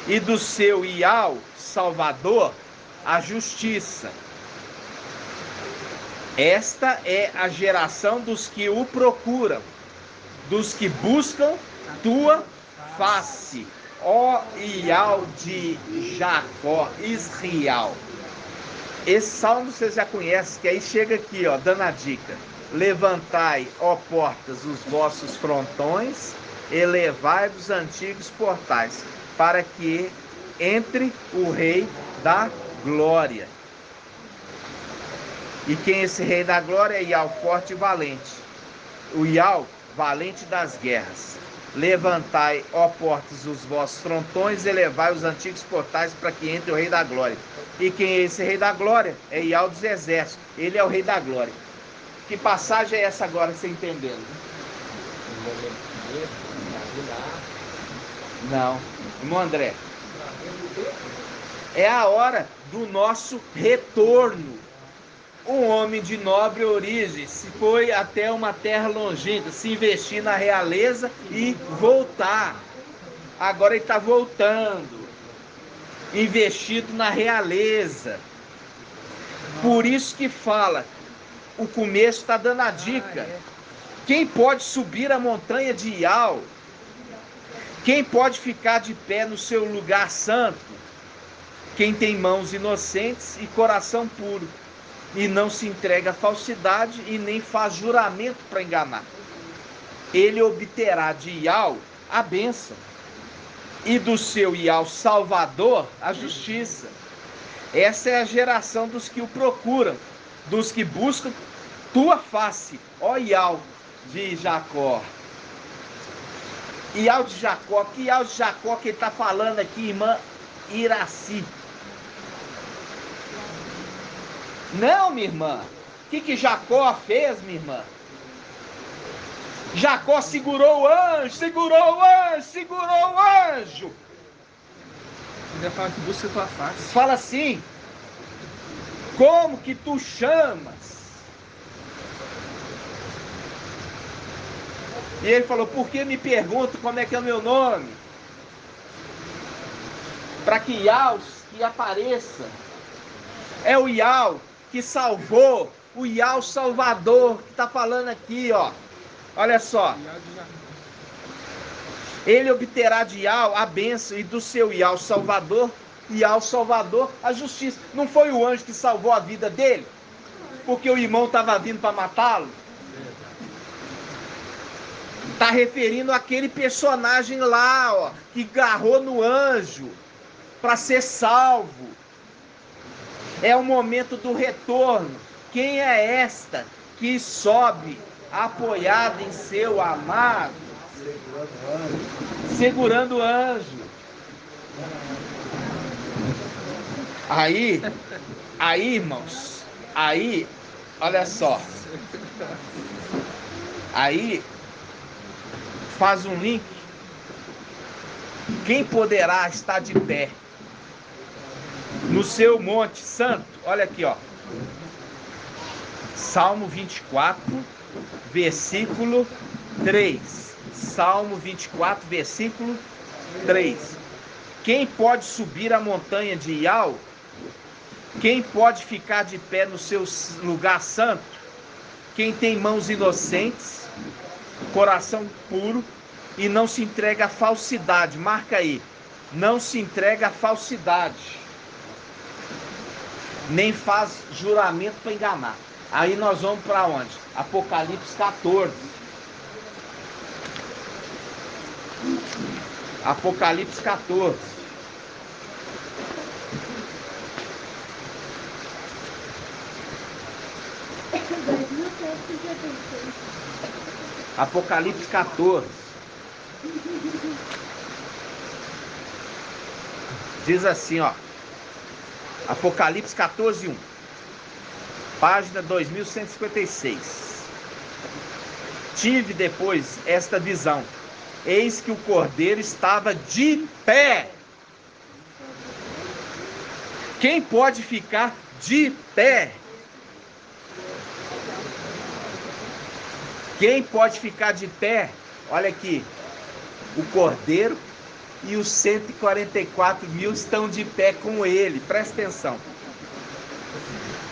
[SPEAKER 2] e do seu Iau Salvador a justiça. Esta é a geração dos que o procuram, dos que buscam tua face, ó Iau de Jacó, Israel. Esse salmo vocês já conhecem, que aí chega aqui, ó, dando a dica: levantai, ó portas, os vossos frontões, elevai os antigos portais, para que entre o Rei da Glória. E quem é esse Rei da Glória? É Iau, forte e valente. O Iau, valente das guerras. Levantai, ó portas, os vossos frontões, elevai os antigos portais, para que entre o Rei da Glória. E quem é esse Rei da Glória? É Iau dos exércitos. Ele é o Rei da Glória. Que passagem é essa agora, você entendendo? Não. Irmão André, é a hora do nosso retorno. Um homem de nobre origem se foi até uma terra longínqua, se investir na realeza e voltar. Agora ele está voltando, investido na realeza. Por isso que fala, o começo está dando a dica. Quem pode subir a montanha de Iau? Quem pode ficar de pé no seu lugar santo? Quem tem mãos inocentes e coração puro, e não se entrega à falsidade e nem faz juramento para enganar. Ele obterá de Iau a bênção, e do seu Iau Salvador a justiça. Essa é a geração dos que o procuram, dos que buscam tua face, ó Iau de Jacó. Iau de Jacó, que Iau de Jacó que ele está falando aqui, irmã Iraci? Não, minha irmã. O que Jacó fez, minha irmã? Jacó segurou o anjo, segurou o anjo, segurou o anjo.
[SPEAKER 1] Ainda fala que busca a tua face.
[SPEAKER 2] Fala assim: como que tu chamas? E ele falou: por que me pergunta como é que é o meu nome? Para que Iau que apareça. É o Iau que salvou, o Iau Salvador, que está falando aqui, ó. Olha só. Ele obterá de Iau a bênção, e do seu Iau Salvador, a justiça. Não foi o anjo que salvou a vida dele? Porque o irmão estava vindo para matá-lo? Está referindo àquele personagem lá, ó, que agarrou no anjo para ser salvo. É o momento do retorno. Quem é esta que sobe apoiada em seu amado? Segurando o anjo. Aí, irmãos, olha só. Aí, faz um link. Quem poderá estar de pé no seu monte santo? Olha aqui, ó. Salmo 24, versículo 3. Salmo 24, versículo 3. Quem pode subir a montanha de Iau? Quem pode ficar de pé no seu lugar santo? Quem tem mãos inocentes, coração puro e não se entrega à falsidade. Marca aí. Não se entrega à falsidade. Nem faz juramento para enganar. Aí nós vamos para onde? Apocalipse 14. Apocalipse 14. Apocalipse 14. Diz assim, ó. Apocalipse 14, 1. Página 2156. Tive depois esta visão. Eis que o cordeiro estava de pé. Quem pode ficar de pé? Quem pode ficar de pé? Olha aqui. O cordeiro e os 144 mil estão de pé com ele. Presta atenção.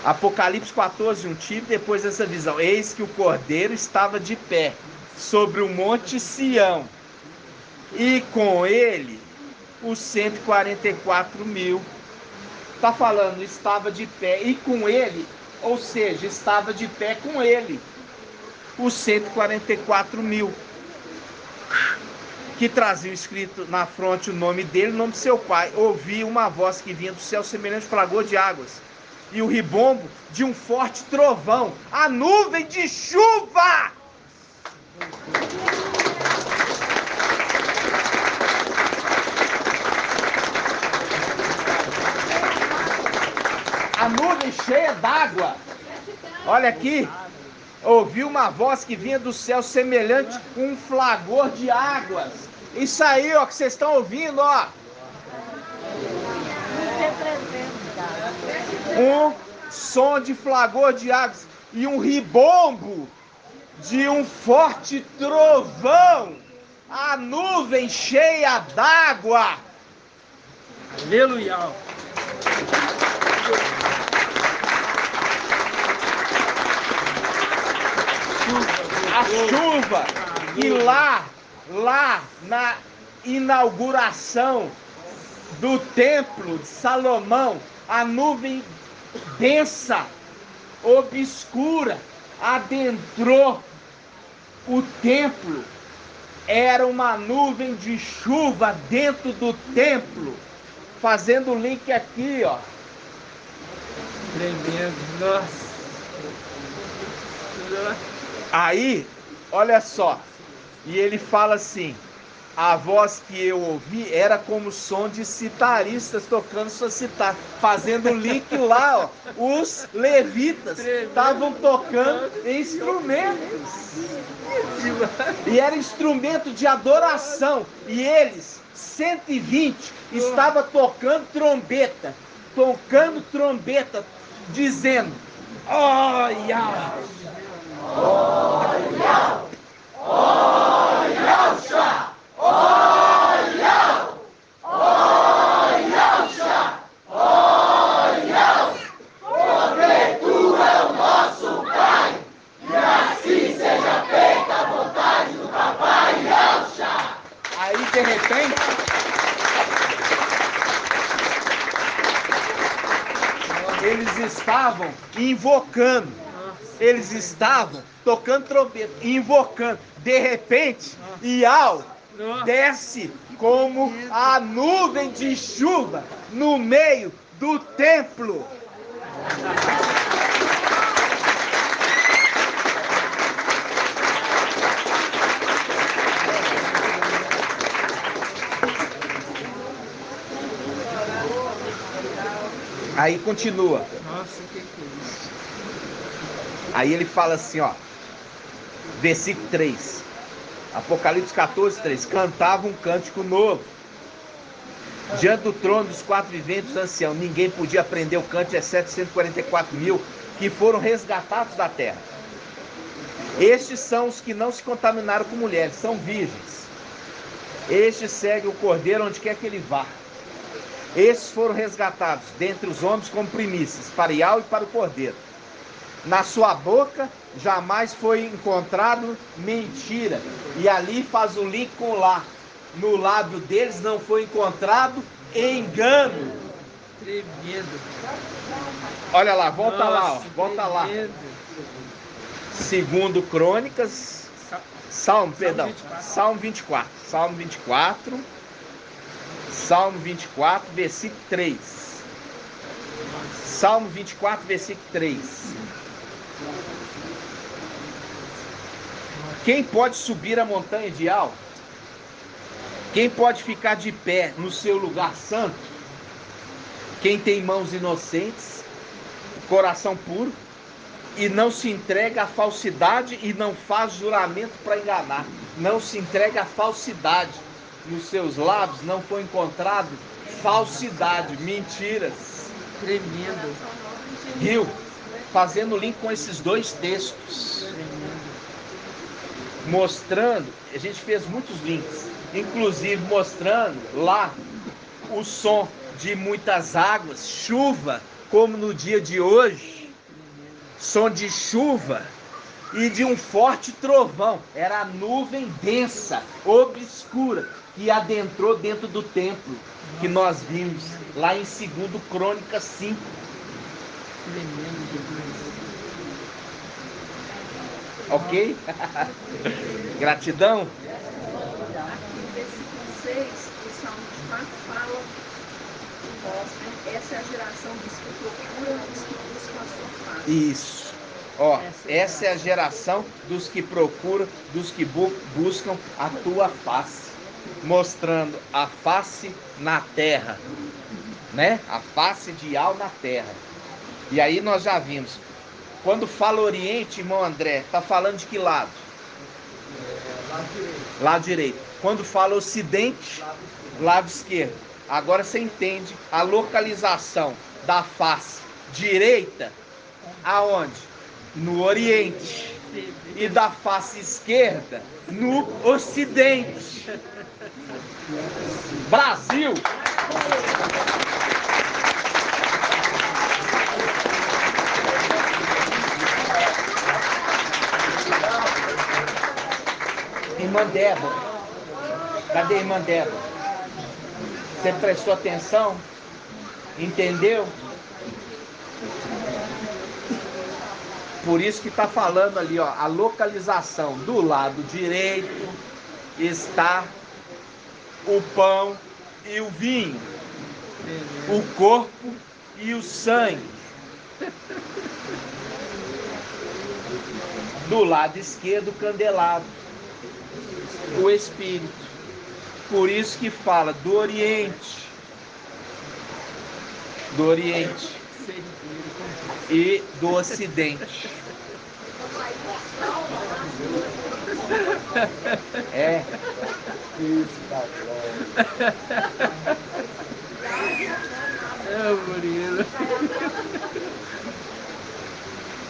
[SPEAKER 2] Apocalipse 14, 1. Tive depois dessa visão. Eis que o cordeiro estava de pé sobre o monte Sião. E com ele os 144 mil. Está falando, estava de pé. E com ele, ou seja, estava de pé com ele. Os 144 mil. Que traziam escrito na fronte o nome dele, o nome de seu pai. Ouvi uma voz que vinha do céu semelhante a flagor de águas. E o ribombo de um forte trovão. A nuvem de chuva! A nuvem cheia d'água. Olha aqui. Ouvi uma voz que vinha do céu semelhante a um flagor de águas. Isso aí, ó, que vocês estão ouvindo, ó. Um som de flagor de águas e um ribombo de um forte trovão. A nuvem cheia d'água.
[SPEAKER 1] Aleluia.
[SPEAKER 2] A chuva. E lá na inauguração do templo de Salomão, a nuvem densa, obscura, adentrou o templo. Era uma nuvem de chuva dentro do templo. Fazendo o link aqui, ó.
[SPEAKER 1] Tremendo. Nossa.
[SPEAKER 2] Aí, olha só. E ele fala assim: a voz que eu ouvi era como o som de citaristas tocando sua citar. Fazendo link lá, ó. Os levitas estavam tocando instrumentos. E era instrumento de adoração. E eles, 120, estavam tocando trombeta. Tocando trombeta, dizendo: olha! Olha! Olha! Olha! Olha! Olha! Porque tu é o nosso Pai, e assim seja feita a vontade do Papai. Aí, de repente, eles estavam invocando. Eles estavam tocando trombeta, invocando. De repente, Iau desce como a nuvem de chuva no meio do templo. Aí continua.
[SPEAKER 1] Nossa, que é isso?
[SPEAKER 2] Aí ele fala assim, ó. Versículo 3. Apocalipse 14, 3. Cantava um cântico novo. Diante do trono dos quatro viventes anciãos. Ninguém podia aprender o cântico, exceto 144.000 que foram resgatados da terra. Estes são os que não se contaminaram com mulheres, são virgens. Estes seguem o cordeiro onde quer que ele vá. Estes foram resgatados dentre os homens como primícias, para Iau e para o cordeiro. Na sua boca jamais foi encontrado mentira. E ali faz o link com lá. No lábio deles não foi encontrado engano.
[SPEAKER 1] Tremendo.
[SPEAKER 2] Olha lá, volta lá, ó,
[SPEAKER 1] Nossa,
[SPEAKER 2] volta lá.
[SPEAKER 1] tremendo.
[SPEAKER 2] Segundo Crônicas, Salmo 24. Salmo 24, versículo 3. Salmo 24, versículo 3. Quem pode subir a montanha de Iau? Quem pode ficar de pé no seu lugar santo? Quem tem mãos inocentes, coração puro, e não se entrega à falsidade e não faz juramento para enganar. Não se entrega à falsidade. Nos seus lábios não foi encontrado falsidade, mentiras.
[SPEAKER 1] Tremendo.
[SPEAKER 2] Viu? Fazendo link com esses dois textos. Mostrando, a gente fez muitos links, inclusive mostrando lá o som de muitas águas, chuva, como no dia de hoje, som de chuva e de um forte trovão. Era a nuvem densa, obscura, que adentrou dentro do templo, que nós vimos lá em 2 Crônicas 5.
[SPEAKER 1] Tremendo demais.
[SPEAKER 2] Ok? Gratidão.
[SPEAKER 5] Aqui no versículo 6, o Salmo de fato fala e mostra, essa é a geração dos que procuram, dos que buscam a sua face.
[SPEAKER 2] Isso. Ó, essa é a geração dos que procuram, dos que buscam a tua face. Mostrando a face na terra, né? A face de Iau na terra. E aí nós já vimos. Quando fala Oriente, irmão André, tá falando de que lado? Lado direito. Quando fala Ocidente, lado esquerdo. Agora você entende a localização da face direita aonde? No Oriente. E da face esquerda no Ocidente. Brasil! Irmã Débora. Cadê a irmã Débora? Você prestou atenção? Entendeu? Por isso que está falando ali, ó, a localização do lado direito está o pão e o vinho, o corpo e o sangue. Do lado esquerdo, o candelabro, o Espírito. Por isso que fala do Oriente e do Ocidente. É.
[SPEAKER 1] É, Murilo.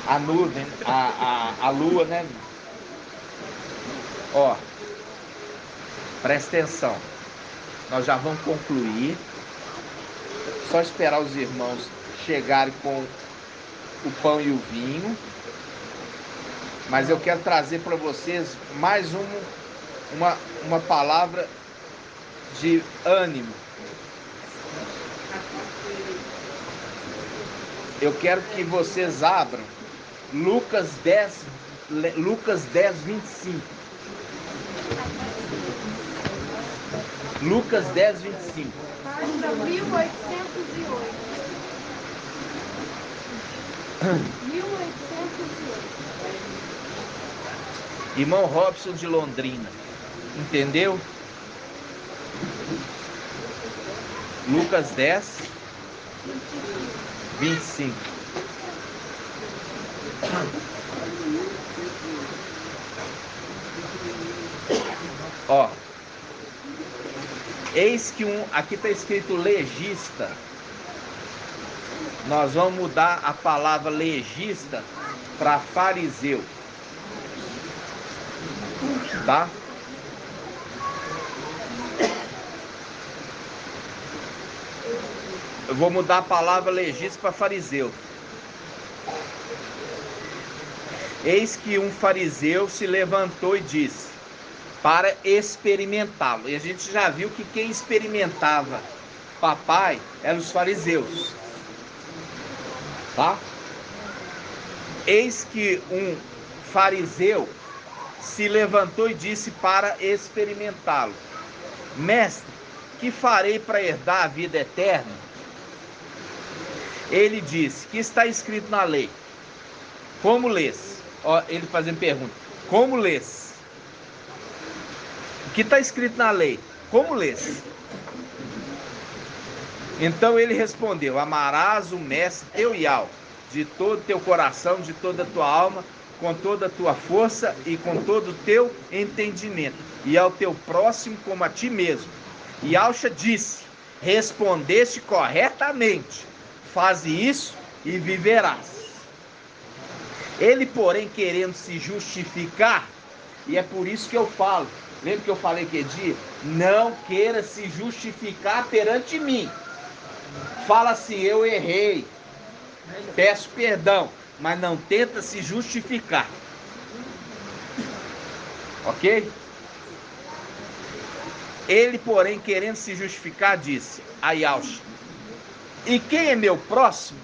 [SPEAKER 2] A nuvem, a lua, né? Ó, presta atenção. Nós já vamos concluir. Só esperar os irmãos chegarem com o pão e o vinho. Mas eu quero trazer para vocês mais uma palavra de ânimo. Eu quero que vocês abram Lucas 10, 25. Lucas 10, 25.
[SPEAKER 3] Página 1808. 1808.
[SPEAKER 2] Irmão Robson de Londrina. Entendeu? Lucas 10, 25. Ó, eis que aqui está escrito legista. Nós vamos mudar a palavra legista para fariseu, tá? Eu vou mudar a palavra legista para fariseu. Eis que um fariseu se levantou e disse, para experimentá-lo. E a gente já viu que quem experimentava papai eram os fariseus, tá? Eis que um fariseu se levantou e disse para experimentá-lo, mestre, que farei para herdar a vida eterna? Ele disse, que está escrito na lei? Como lês? Ó, ele fazendo pergunta, como lês? O que está escrito na lei? Como lês? Então ele respondeu, amarás o mestre teu Yahweh de todo o teu coração, de toda a tua alma, com toda a tua força e com todo o teu entendimento, e ao teu próximo como a ti mesmo. E Yahshua disse, respondeste corretamente, faze isso e viverás. Ele, porém, querendo se justificar, e é por isso que eu falo, lembra que eu falei que dia? Não queira se justificar perante mim. Fala assim, eu errei, peço perdão, mas não tenta se justificar. Ok? Ele, porém, querendo se justificar, disse a Yahshua, e quem é meu próximo?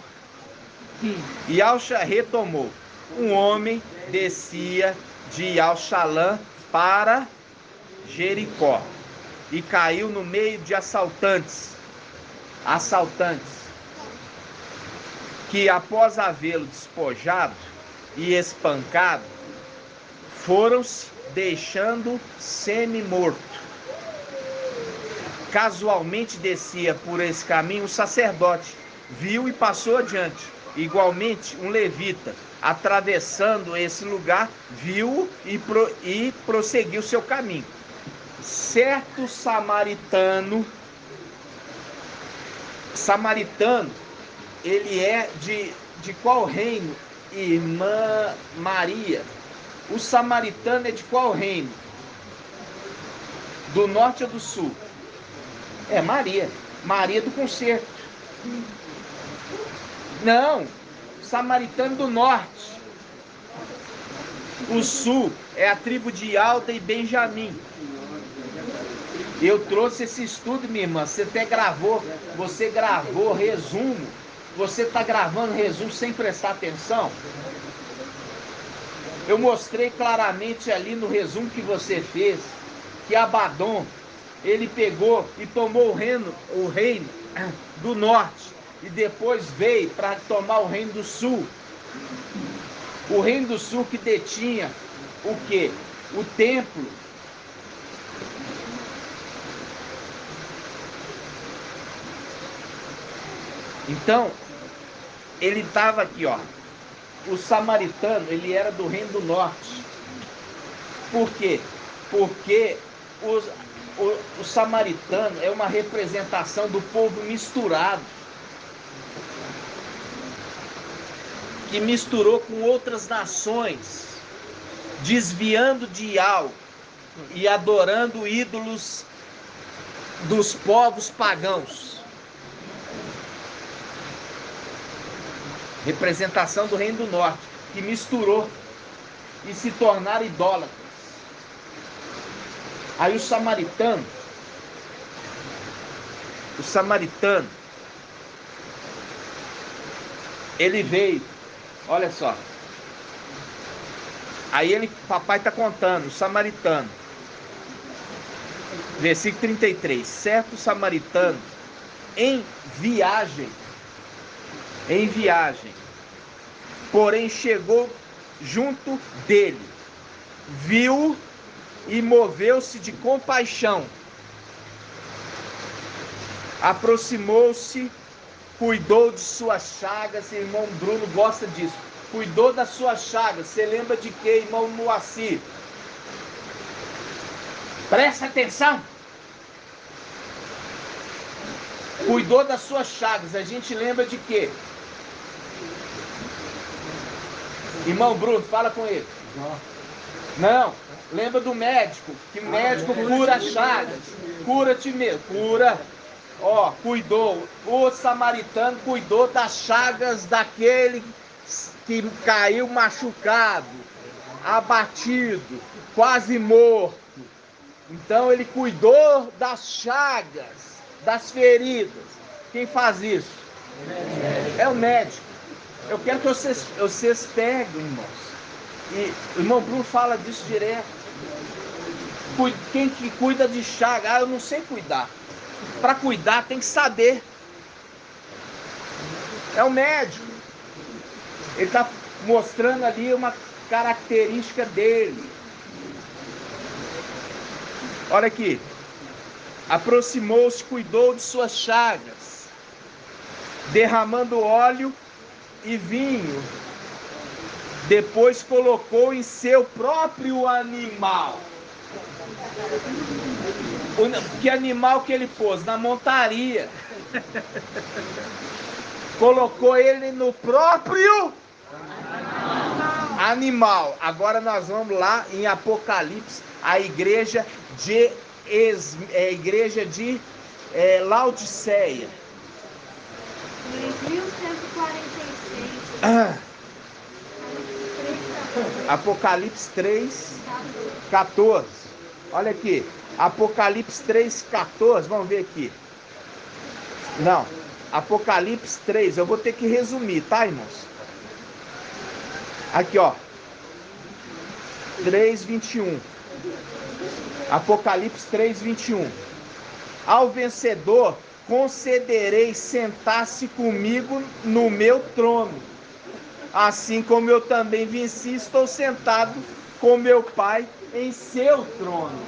[SPEAKER 2] Yahshua retomou, um homem descia de Yalxalã para Jericó e caiu no meio de assaltantes, que após havê-lo despojado e espancado, foram-se deixando semi-morto. Casualmente descia por esse caminho um sacerdote, viu e passou adiante. Igualmente um levita, atravessando esse lugar, viu e prosseguiu seu caminho. Certo samaritano, ele é de qual reino, irmã Maria? O samaritano é de qual reino? Do norte ou do sul? É Maria do concerto. Não, samaritano do norte. O sul é a tribo de Alda e Benjamim. Eu trouxe esse estudo, minha irmã. Você gravou resumo. Você está gravando resumo sem prestar atenção? Eu mostrei claramente ali no resumo que você fez que Abaddon, ele pegou e tomou o reino do norte e depois veio para tomar o reino do sul. O reino do sul que detinha o quê? O templo. Então, ele estava aqui, ó. O samaritano, ele era do reino do norte. Por quê? Porque o samaritano é uma representação do povo misturado, que misturou com outras nações, desviando de Yahweh e adorando ídolos dos povos pagãos. Representação do reino do norte, que misturou e se tornaram idólatras. Aí o samaritano, ele veio, olha só. Aí papai está contando, o samaritano. Versículo 33. Certo samaritano, em viagem, porém chegou junto dele, viu e moveu-se de compaixão. Aproximou-se cuidou de suas chagas, irmão Bruno gosta disso. Cuidou das suas chagas. Você lembra de quê, irmão Moacir? Presta atenção. Cuidou das suas chagas. A gente lembra de quê? Irmão Bruno, fala com ele. Não. Lembra do médico? Que o médico cura as chagas. Cura-te mesmo. Cura. Ó, cuidou. O samaritano cuidou das chagas daquele que caiu machucado, abatido, quase morto. Então ele cuidou das chagas, das feridas. Quem faz isso? É o médico. Eu quero que vocês peguem, irmãos. E o irmão Bruno fala disso direto. Quem que cuida de chaga? Ah, eu não sei cuidar. Para cuidar tem que saber. É o médico. Ele está mostrando ali uma característica dele. Olha aqui. Aproximou-se, cuidou de suas chagas, derramando óleo e vinho. Depois colocou em seu próprio animal. Que animal que ele pôs? Na montaria. Colocou ele no próprio animal. Agora nós vamos lá em Apocalipse, a igreja de Laodiceia.
[SPEAKER 3] 3146.
[SPEAKER 2] Apocalipse 3:14. Olha aqui. Apocalipse 3:14. Vamos ver aqui. Não. Apocalipse 3. Eu vou ter que resumir, tá, irmãos? Aqui, ó. 3:21. Apocalipse 3:21. Ao vencedor concederei sentar-se comigo no meu trono. Assim como eu também venci, estou sentado com meu Pai em seu trono.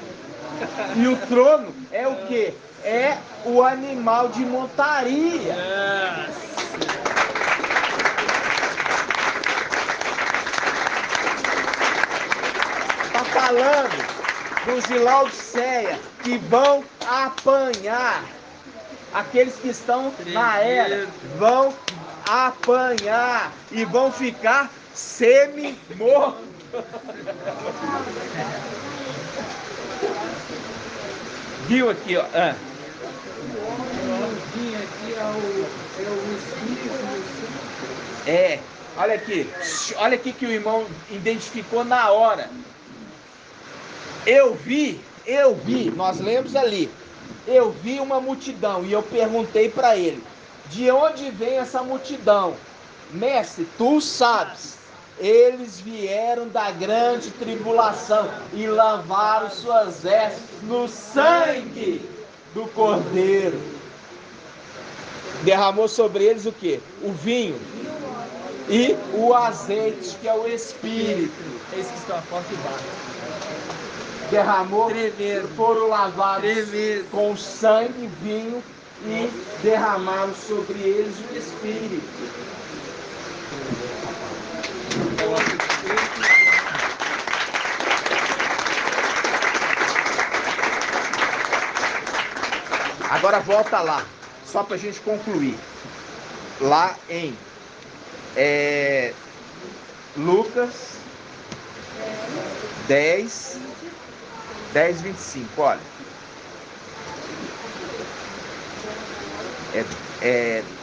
[SPEAKER 2] E o trono é o quê? É o animal de montaria. Está falando dos de Laodiceia que vão apanhar. Aqueles que estão na era vão apanhar e vão ficar semi-mortos. Viu aqui, ó. Olha aqui que o irmão identificou na hora. Eu vi, nós lemos ali. Eu vi uma multidão e eu perguntei para ele: de onde vem essa multidão? Mestre, tu sabes. Eles vieram da grande tribulação e lavaram suas vestes no sangue do Cordeiro. Derramou sobre eles o quê? O vinho e o azeite, que é o Espírito.
[SPEAKER 1] Esses que estão a porta e baixo.
[SPEAKER 2] Derramou,
[SPEAKER 1] Tremendo.
[SPEAKER 2] foram lavados
[SPEAKER 1] Tremendo.
[SPEAKER 2] com sangue, vinho e derramaram sobre eles o Espírito. Agora volta lá, só para a gente concluir. Lá em Lucas 10:25, olha.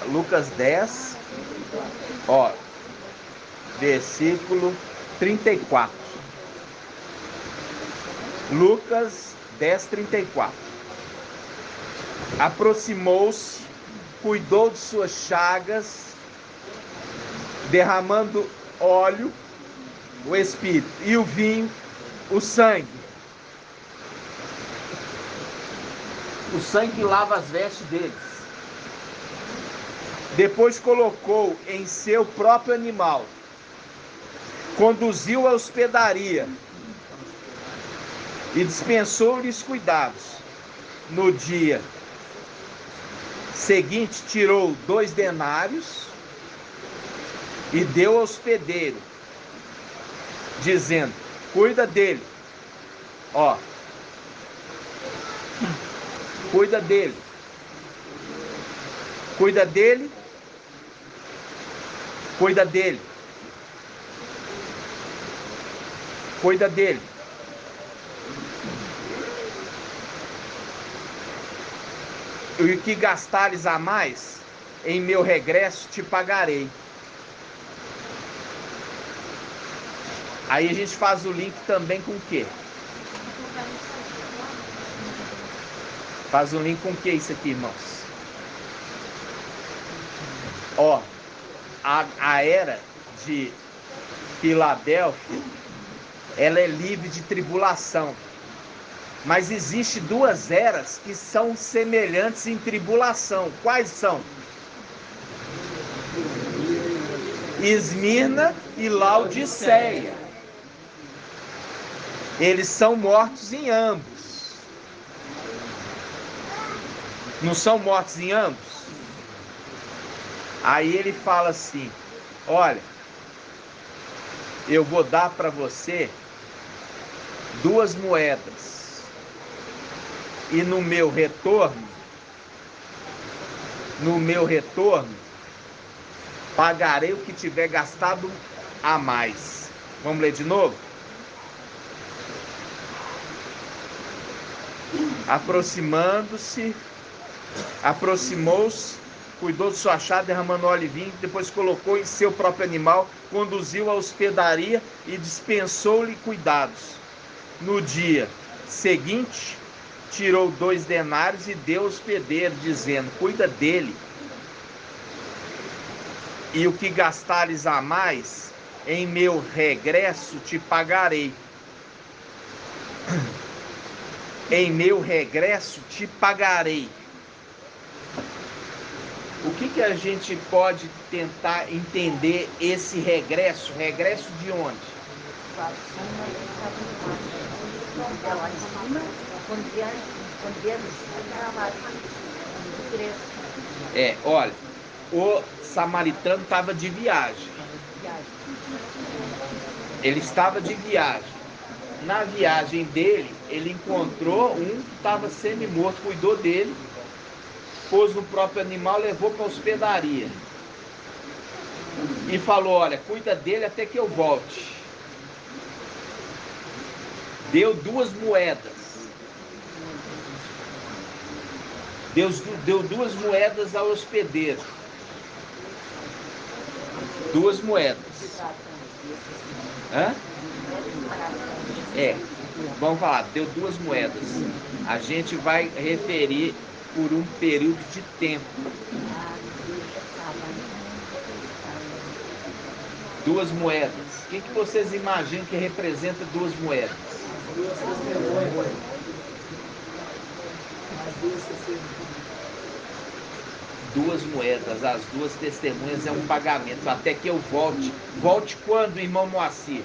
[SPEAKER 2] Lucas 10, ó, versículo 34. Lucas 10:34. Aproximou-se, cuidou de suas chagas, derramando óleo, o Espírito, e o vinho, o sangue. O sangue lava as vestes deles. Depois colocou em seu próprio animal, conduziu à hospedaria e dispensou-lhes cuidados. No dia seguinte, tirou 2 denários e deu ao hospedeiro, dizendo: cuida dele, ó, cuida dele, cuida dele, cuida dele, cuida dele. E o que gastares a mais, em meu regresso te pagarei. Aí a gente faz o link também com o quê? Faz um link com o que isso aqui, irmãos? Ó, a era de Filadélfia, ela é livre de tribulação. Mas existe 2 eras que são semelhantes em tribulação. Quais são? Esmirna e Laodiceia. Eles são mortos em ambos. Não são mortos em ambos? Aí ele fala assim: olha, eu vou dar para você 2 moedas. E no meu retorno, pagarei o que tiver gastado a mais. Vamos ler de novo? Aproximou-se, cuidou do seu achado, derramando óleo e vinho, depois colocou em seu próprio animal, conduziu à hospedaria e dispensou-lhe cuidados. No dia seguinte, tirou 2 denários e deu ao hospedeiro, dizendo: cuida dele, e o que gastares a mais, em meu regresso te pagarei. Em meu regresso te pagarei. O que a gente pode tentar entender esse regresso? Regresso de onde? Olha, o samaritano estava de viagem. Ele estava de viagem. Na viagem dele, ele encontrou um que estava semi-morto, cuidou dele, pôs no próprio animal, levou para a hospedaria. E falou: olha, cuida dele até que eu volte. Deu 2 moedas. Deu 2 moedas ao hospedeiro. 2 moedas. Hã? Vamos falar, deu 2 moedas. A gente vai referir por um período de tempo. 2 moedas. O que vocês imaginam que representa 2 moedas? 2 moedas, as 2 testemunhas é um pagamento, até que eu volte. Volte quando, irmão Moacir?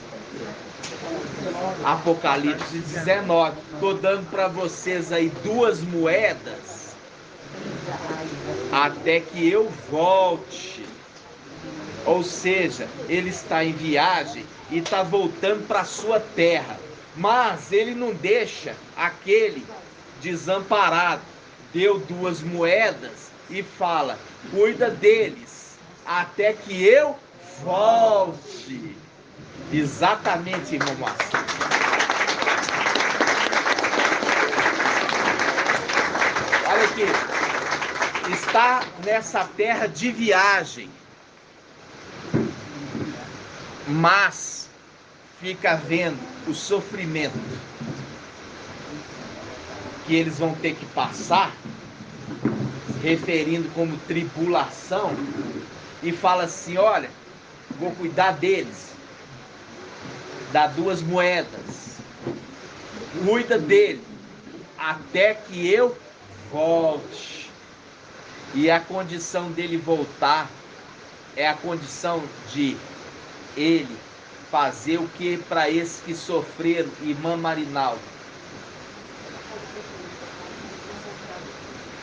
[SPEAKER 2] Apocalipse 19. Estou dando para vocês aí 2 moedas, até que eu volte. Ou seja, ele está em viagem e está voltando para a sua terra. Mas ele não deixa aquele desamparado. Deu 2 moedas e fala: cuida deles até que eu volte. Exatamente, irmão Márcio. Olha aqui. Está nessa terra de viagem, mas fica vendo o sofrimento que eles vão ter que passar, referindo como tribulação, e fala assim: olha, vou cuidar deles, dá 2 moedas, cuida dele até que eu volte. E a condição dele voltar é a condição de ele fazer o que para esses que sofreram, irmã Marinaldo?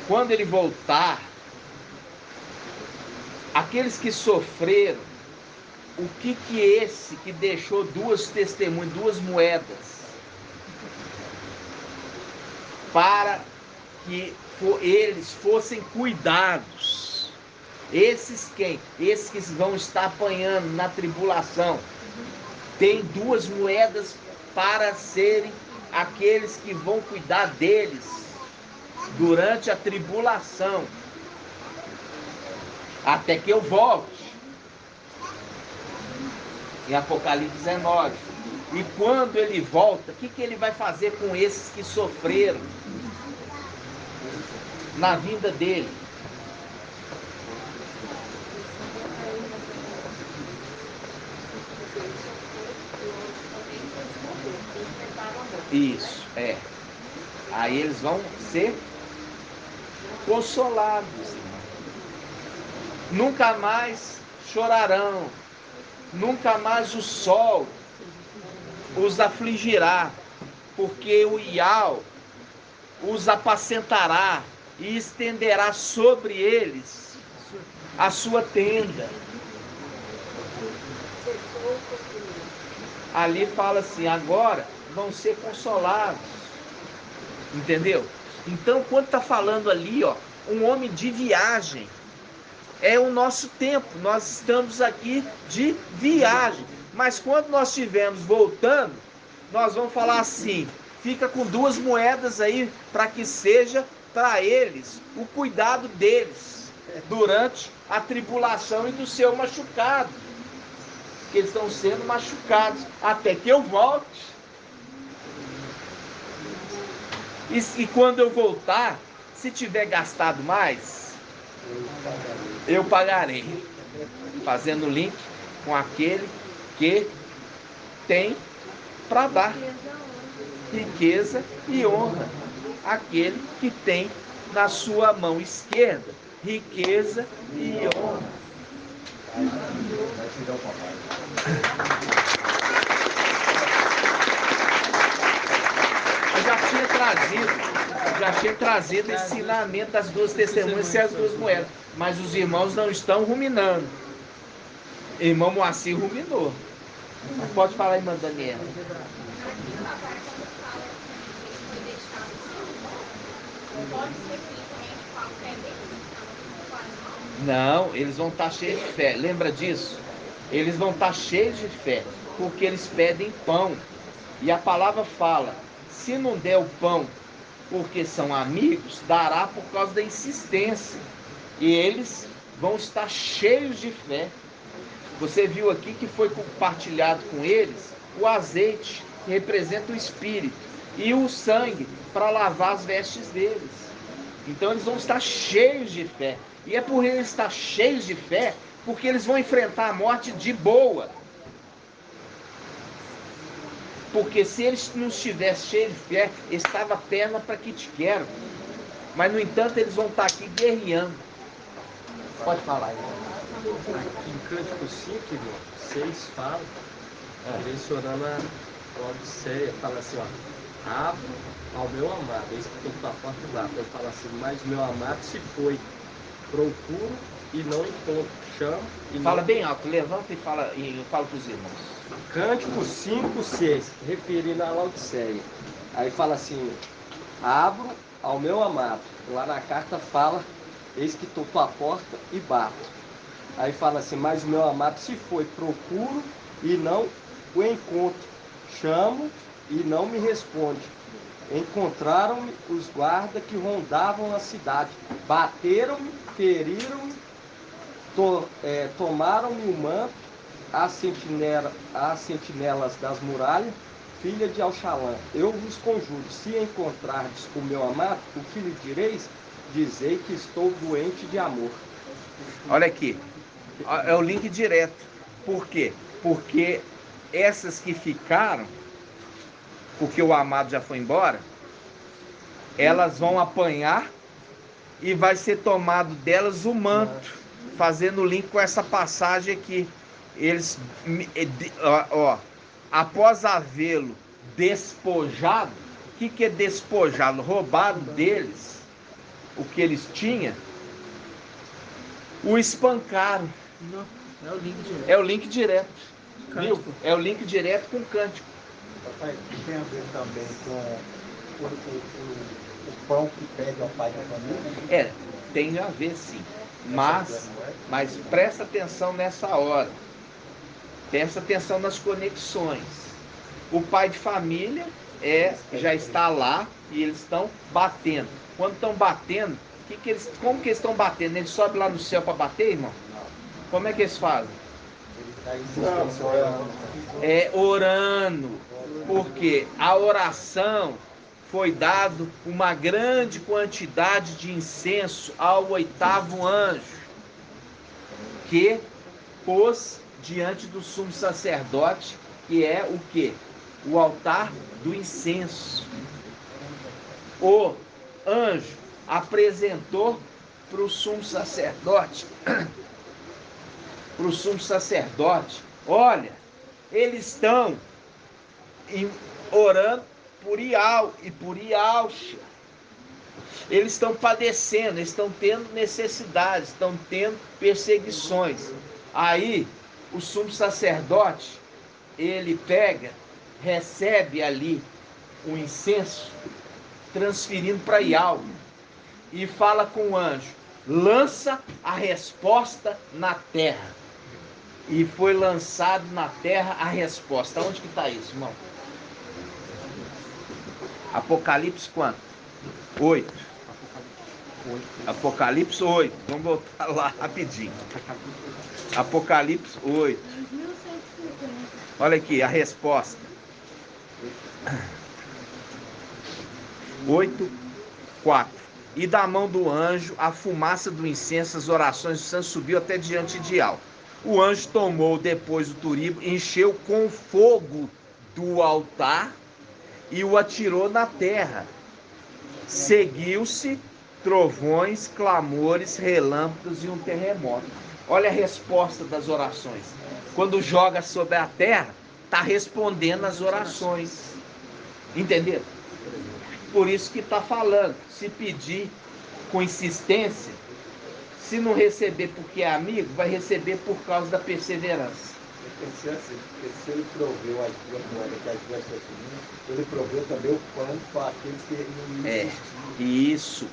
[SPEAKER 2] Quando ele voltar, aqueles que sofreram, o que esse que deixou duas testemunhas, duas moedas, para que eles fossem cuidados. Esses quem? Esses que vão estar apanhando na tribulação. Tem duas moedas para serem aqueles que vão cuidar deles durante a tribulação, até que eu volte. Em Apocalipse 19. E quando ele volta, o que ele vai fazer com esses que sofreram na vinda dele? Isso, é. Aí eles vão ser consolados. Nunca mais chorarão. Nunca mais o sol os afligirá, porque o Iau os apacentará e estenderá sobre eles a sua tenda. Ali fala assim, agora vão ser consolados. Entendeu? Então, quando está falando ali, ó, um homem de viagem, é o nosso tempo, nós estamos aqui de viagem. Mas quando nós estivermos voltando, nós vamos falar assim, fica com duas moedas aí, para que seja para eles o cuidado deles, durante a tribulação e do seu machucado. Que eles estão sendo machucados, até que eu volte. E quando eu voltar, se tiver gastado mais, eu pagarei, fazendo link com aquele que tem para dar riqueza e honra, aquele que tem na sua mão esquerda riqueza e honra. Eu já tinha trazido o ensinamento das duas testemunhas e as duas moedas, mas os irmãos não estão ruminando. Irmão Moacir ruminou. Pode falar, irmã Daniela. Não, eles vão estar cheios de fé. Lembra disso? Eles vão estar cheios de fé, porque eles pedem pão. E a palavra fala, se não der o pão porque são amigos, dará por causa da insistência. E eles vão estar cheios de fé. Você viu aqui que foi compartilhado com eles o azeite, que representa o Espírito, e o sangue para lavar as vestes deles. Então eles vão estar cheios de fé. E é por eles estar cheios de fé, porque eles vão enfrentar a morte de boa. Porque se eles não estivessem cheios de fé, estava a perna para que te quero. Mas no entanto eles vão estar aqui guerreando. Pode falar, irmão.
[SPEAKER 1] Aqui em Cântico 5, irmão, 6 fala, direcionando a Odisseia, fala assim, ó, abro ao meu amado, eis que estou a porta lá. Ele fala assim, mas o meu amado se foi, procuro e não encontro, chamo e
[SPEAKER 2] Fala
[SPEAKER 1] não...
[SPEAKER 2] bem alto, levanta e fala, e eu falo para os irmãos.
[SPEAKER 1] Cântico 5, 6, referindo a Laodiceia. Aí fala assim, abro ao meu amado. Lá na carta fala, eis que estou à porta e bato. Aí fala assim, mas o meu amado se foi, procuro e não o encontro, chamo e não me responde. Encontraram-me os guardas que rondavam a cidade, bateram-me, feriram-me, tomaram-me o manto, as sentinelas das muralhas, filha de Alxalã. Eu vos conjuro, se encontrardes o meu amado, o que lhe direis? Dizei que estou doente de amor.
[SPEAKER 2] Olha aqui, é o link direto. Por quê? Porque essas que ficaram, porque o amado já foi embora, elas vão apanhar e vai ser tomado delas o manto, fazendo link com essa passagem aqui. Eles, após havê-lo despojado, o que é despojado? Roubado deles o que eles tinham, o espancaram.
[SPEAKER 8] Não, é o link direto.
[SPEAKER 2] É o link direto. Viu?
[SPEAKER 8] Cântico.
[SPEAKER 2] É o link direto com o cântico.
[SPEAKER 9] Papai, tem a ver também com o pão que pede ao pai da família?
[SPEAKER 2] Tem a ver sim. Mas presta atenção nessa hora. Presta atenção nas conexões. O pai de família já está lá e eles estão batendo. Quando estão batendo, como que eles estão batendo? Eles sobem lá no céu para bater, irmão? Como é que eles fazem? Orando. Porque a oração foi dado uma grande quantidade de incenso ao 8º anjo, que pôs diante do sumo sacerdote, que é o quê? O altar do incenso. O anjo apresentou para o sumo sacerdote, olha, eles estão orando por Ial e por Ialcha. Eles estão padecendo, eles estão tendo necessidades, estão tendo perseguições. Aí o sumo sacerdote, ele recebe ali o incenso, transferindo para Ial, e fala com o anjo: lança a resposta na terra. E foi lançado na terra a resposta. Onde que está isso, irmão? Apocalipse quanto? 8. Apocalipse 8. Vamos voltar lá rapidinho. Apocalipse 8. Olha aqui a resposta. 8:4. E da mão do anjo a fumaça do incenso, as orações do santo subiu até diante de Ial. O anjo tomou depois o turibo, encheu com fogo do altar e o atirou na terra. Seguiu-se trovões, clamores, relâmpagos e um terremoto. Olha a resposta das orações. Quando joga sobre a terra, está respondendo as orações. Entenderam? Por isso que está falando, se pedir com insistência, se não receber porque é amigo, vai receber por causa da perseverança.
[SPEAKER 9] Eu pensei assim, porque se ele proveu as duas moedas que as duas pessoas, ele proveu também o pão para aqueles que não existiam.
[SPEAKER 2] Isso.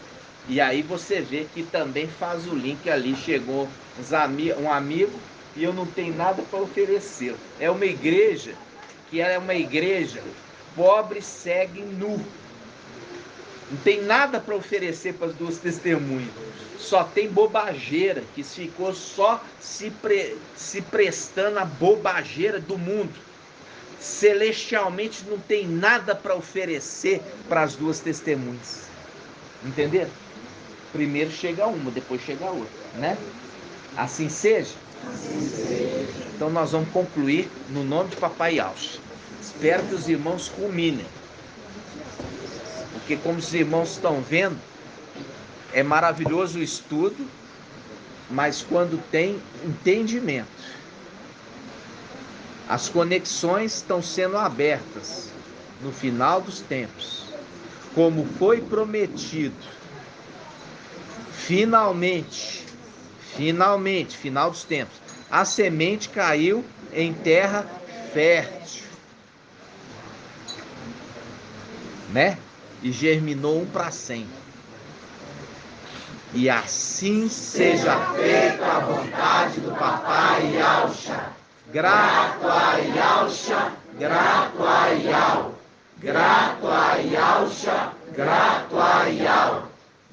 [SPEAKER 2] E aí você vê que também faz o link ali, chegou um amigo e eu não tenho nada para oferecer. É uma igreja que é uma igreja pobre, cega e nu. Não tem nada para oferecer para as duas testemunhas. Só tem bobageira, que ficou só se prestando a bobageira do mundo. Celestialmente não tem nada para oferecer para as duas testemunhas. Entenderam? Primeiro chega uma, depois chega a outra, né? Assim seja? Assim seja. Então nós vamos concluir no nome de Papai Yalcha. Espero que os irmãos culminem. Porque como os irmãos estão vendo, é maravilhoso o estudo, mas quando tem entendimento, as conexões estão sendo abertas no final dos tempos, como foi prometido. Finalmente, final dos tempos, a semente caiu em terra fértil, né? E germinou 100. E assim seja feita a vontade do Papai Yalcha. Grato a Yalcha, grato a Yal. Grato a Yalcha, grato a Yal.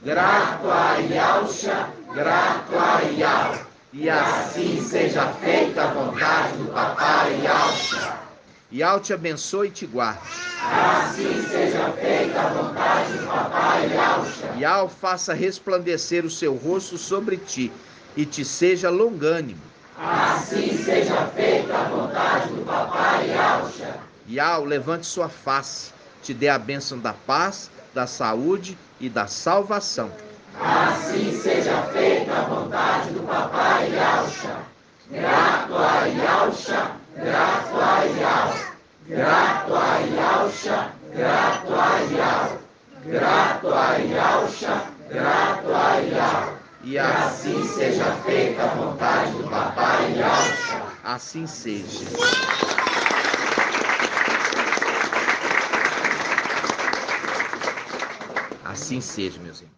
[SPEAKER 2] Grato a Yalcha, grato a Yal. E assim seja feita a vontade do Papai Yalcha. Yal te abençoe e te guarde. Assim seja feita a vontade do Papai Yalcha. Yal faça resplandecer o seu rosto sobre ti e te seja longânimo. Assim seja feita a vontade do Papai Yalcha. Yal levante sua face, te dê a bênção da paz, da saúde e da salvação. Assim seja feita a vontade do Papai Yalcha. Grato a Yalcha, grato a Yal. Grato a Yalcha, grato a Yal. Grato a Yalcha, grato a Yal. E assim seja feita Assim seja. Assim seja, meus irmãos.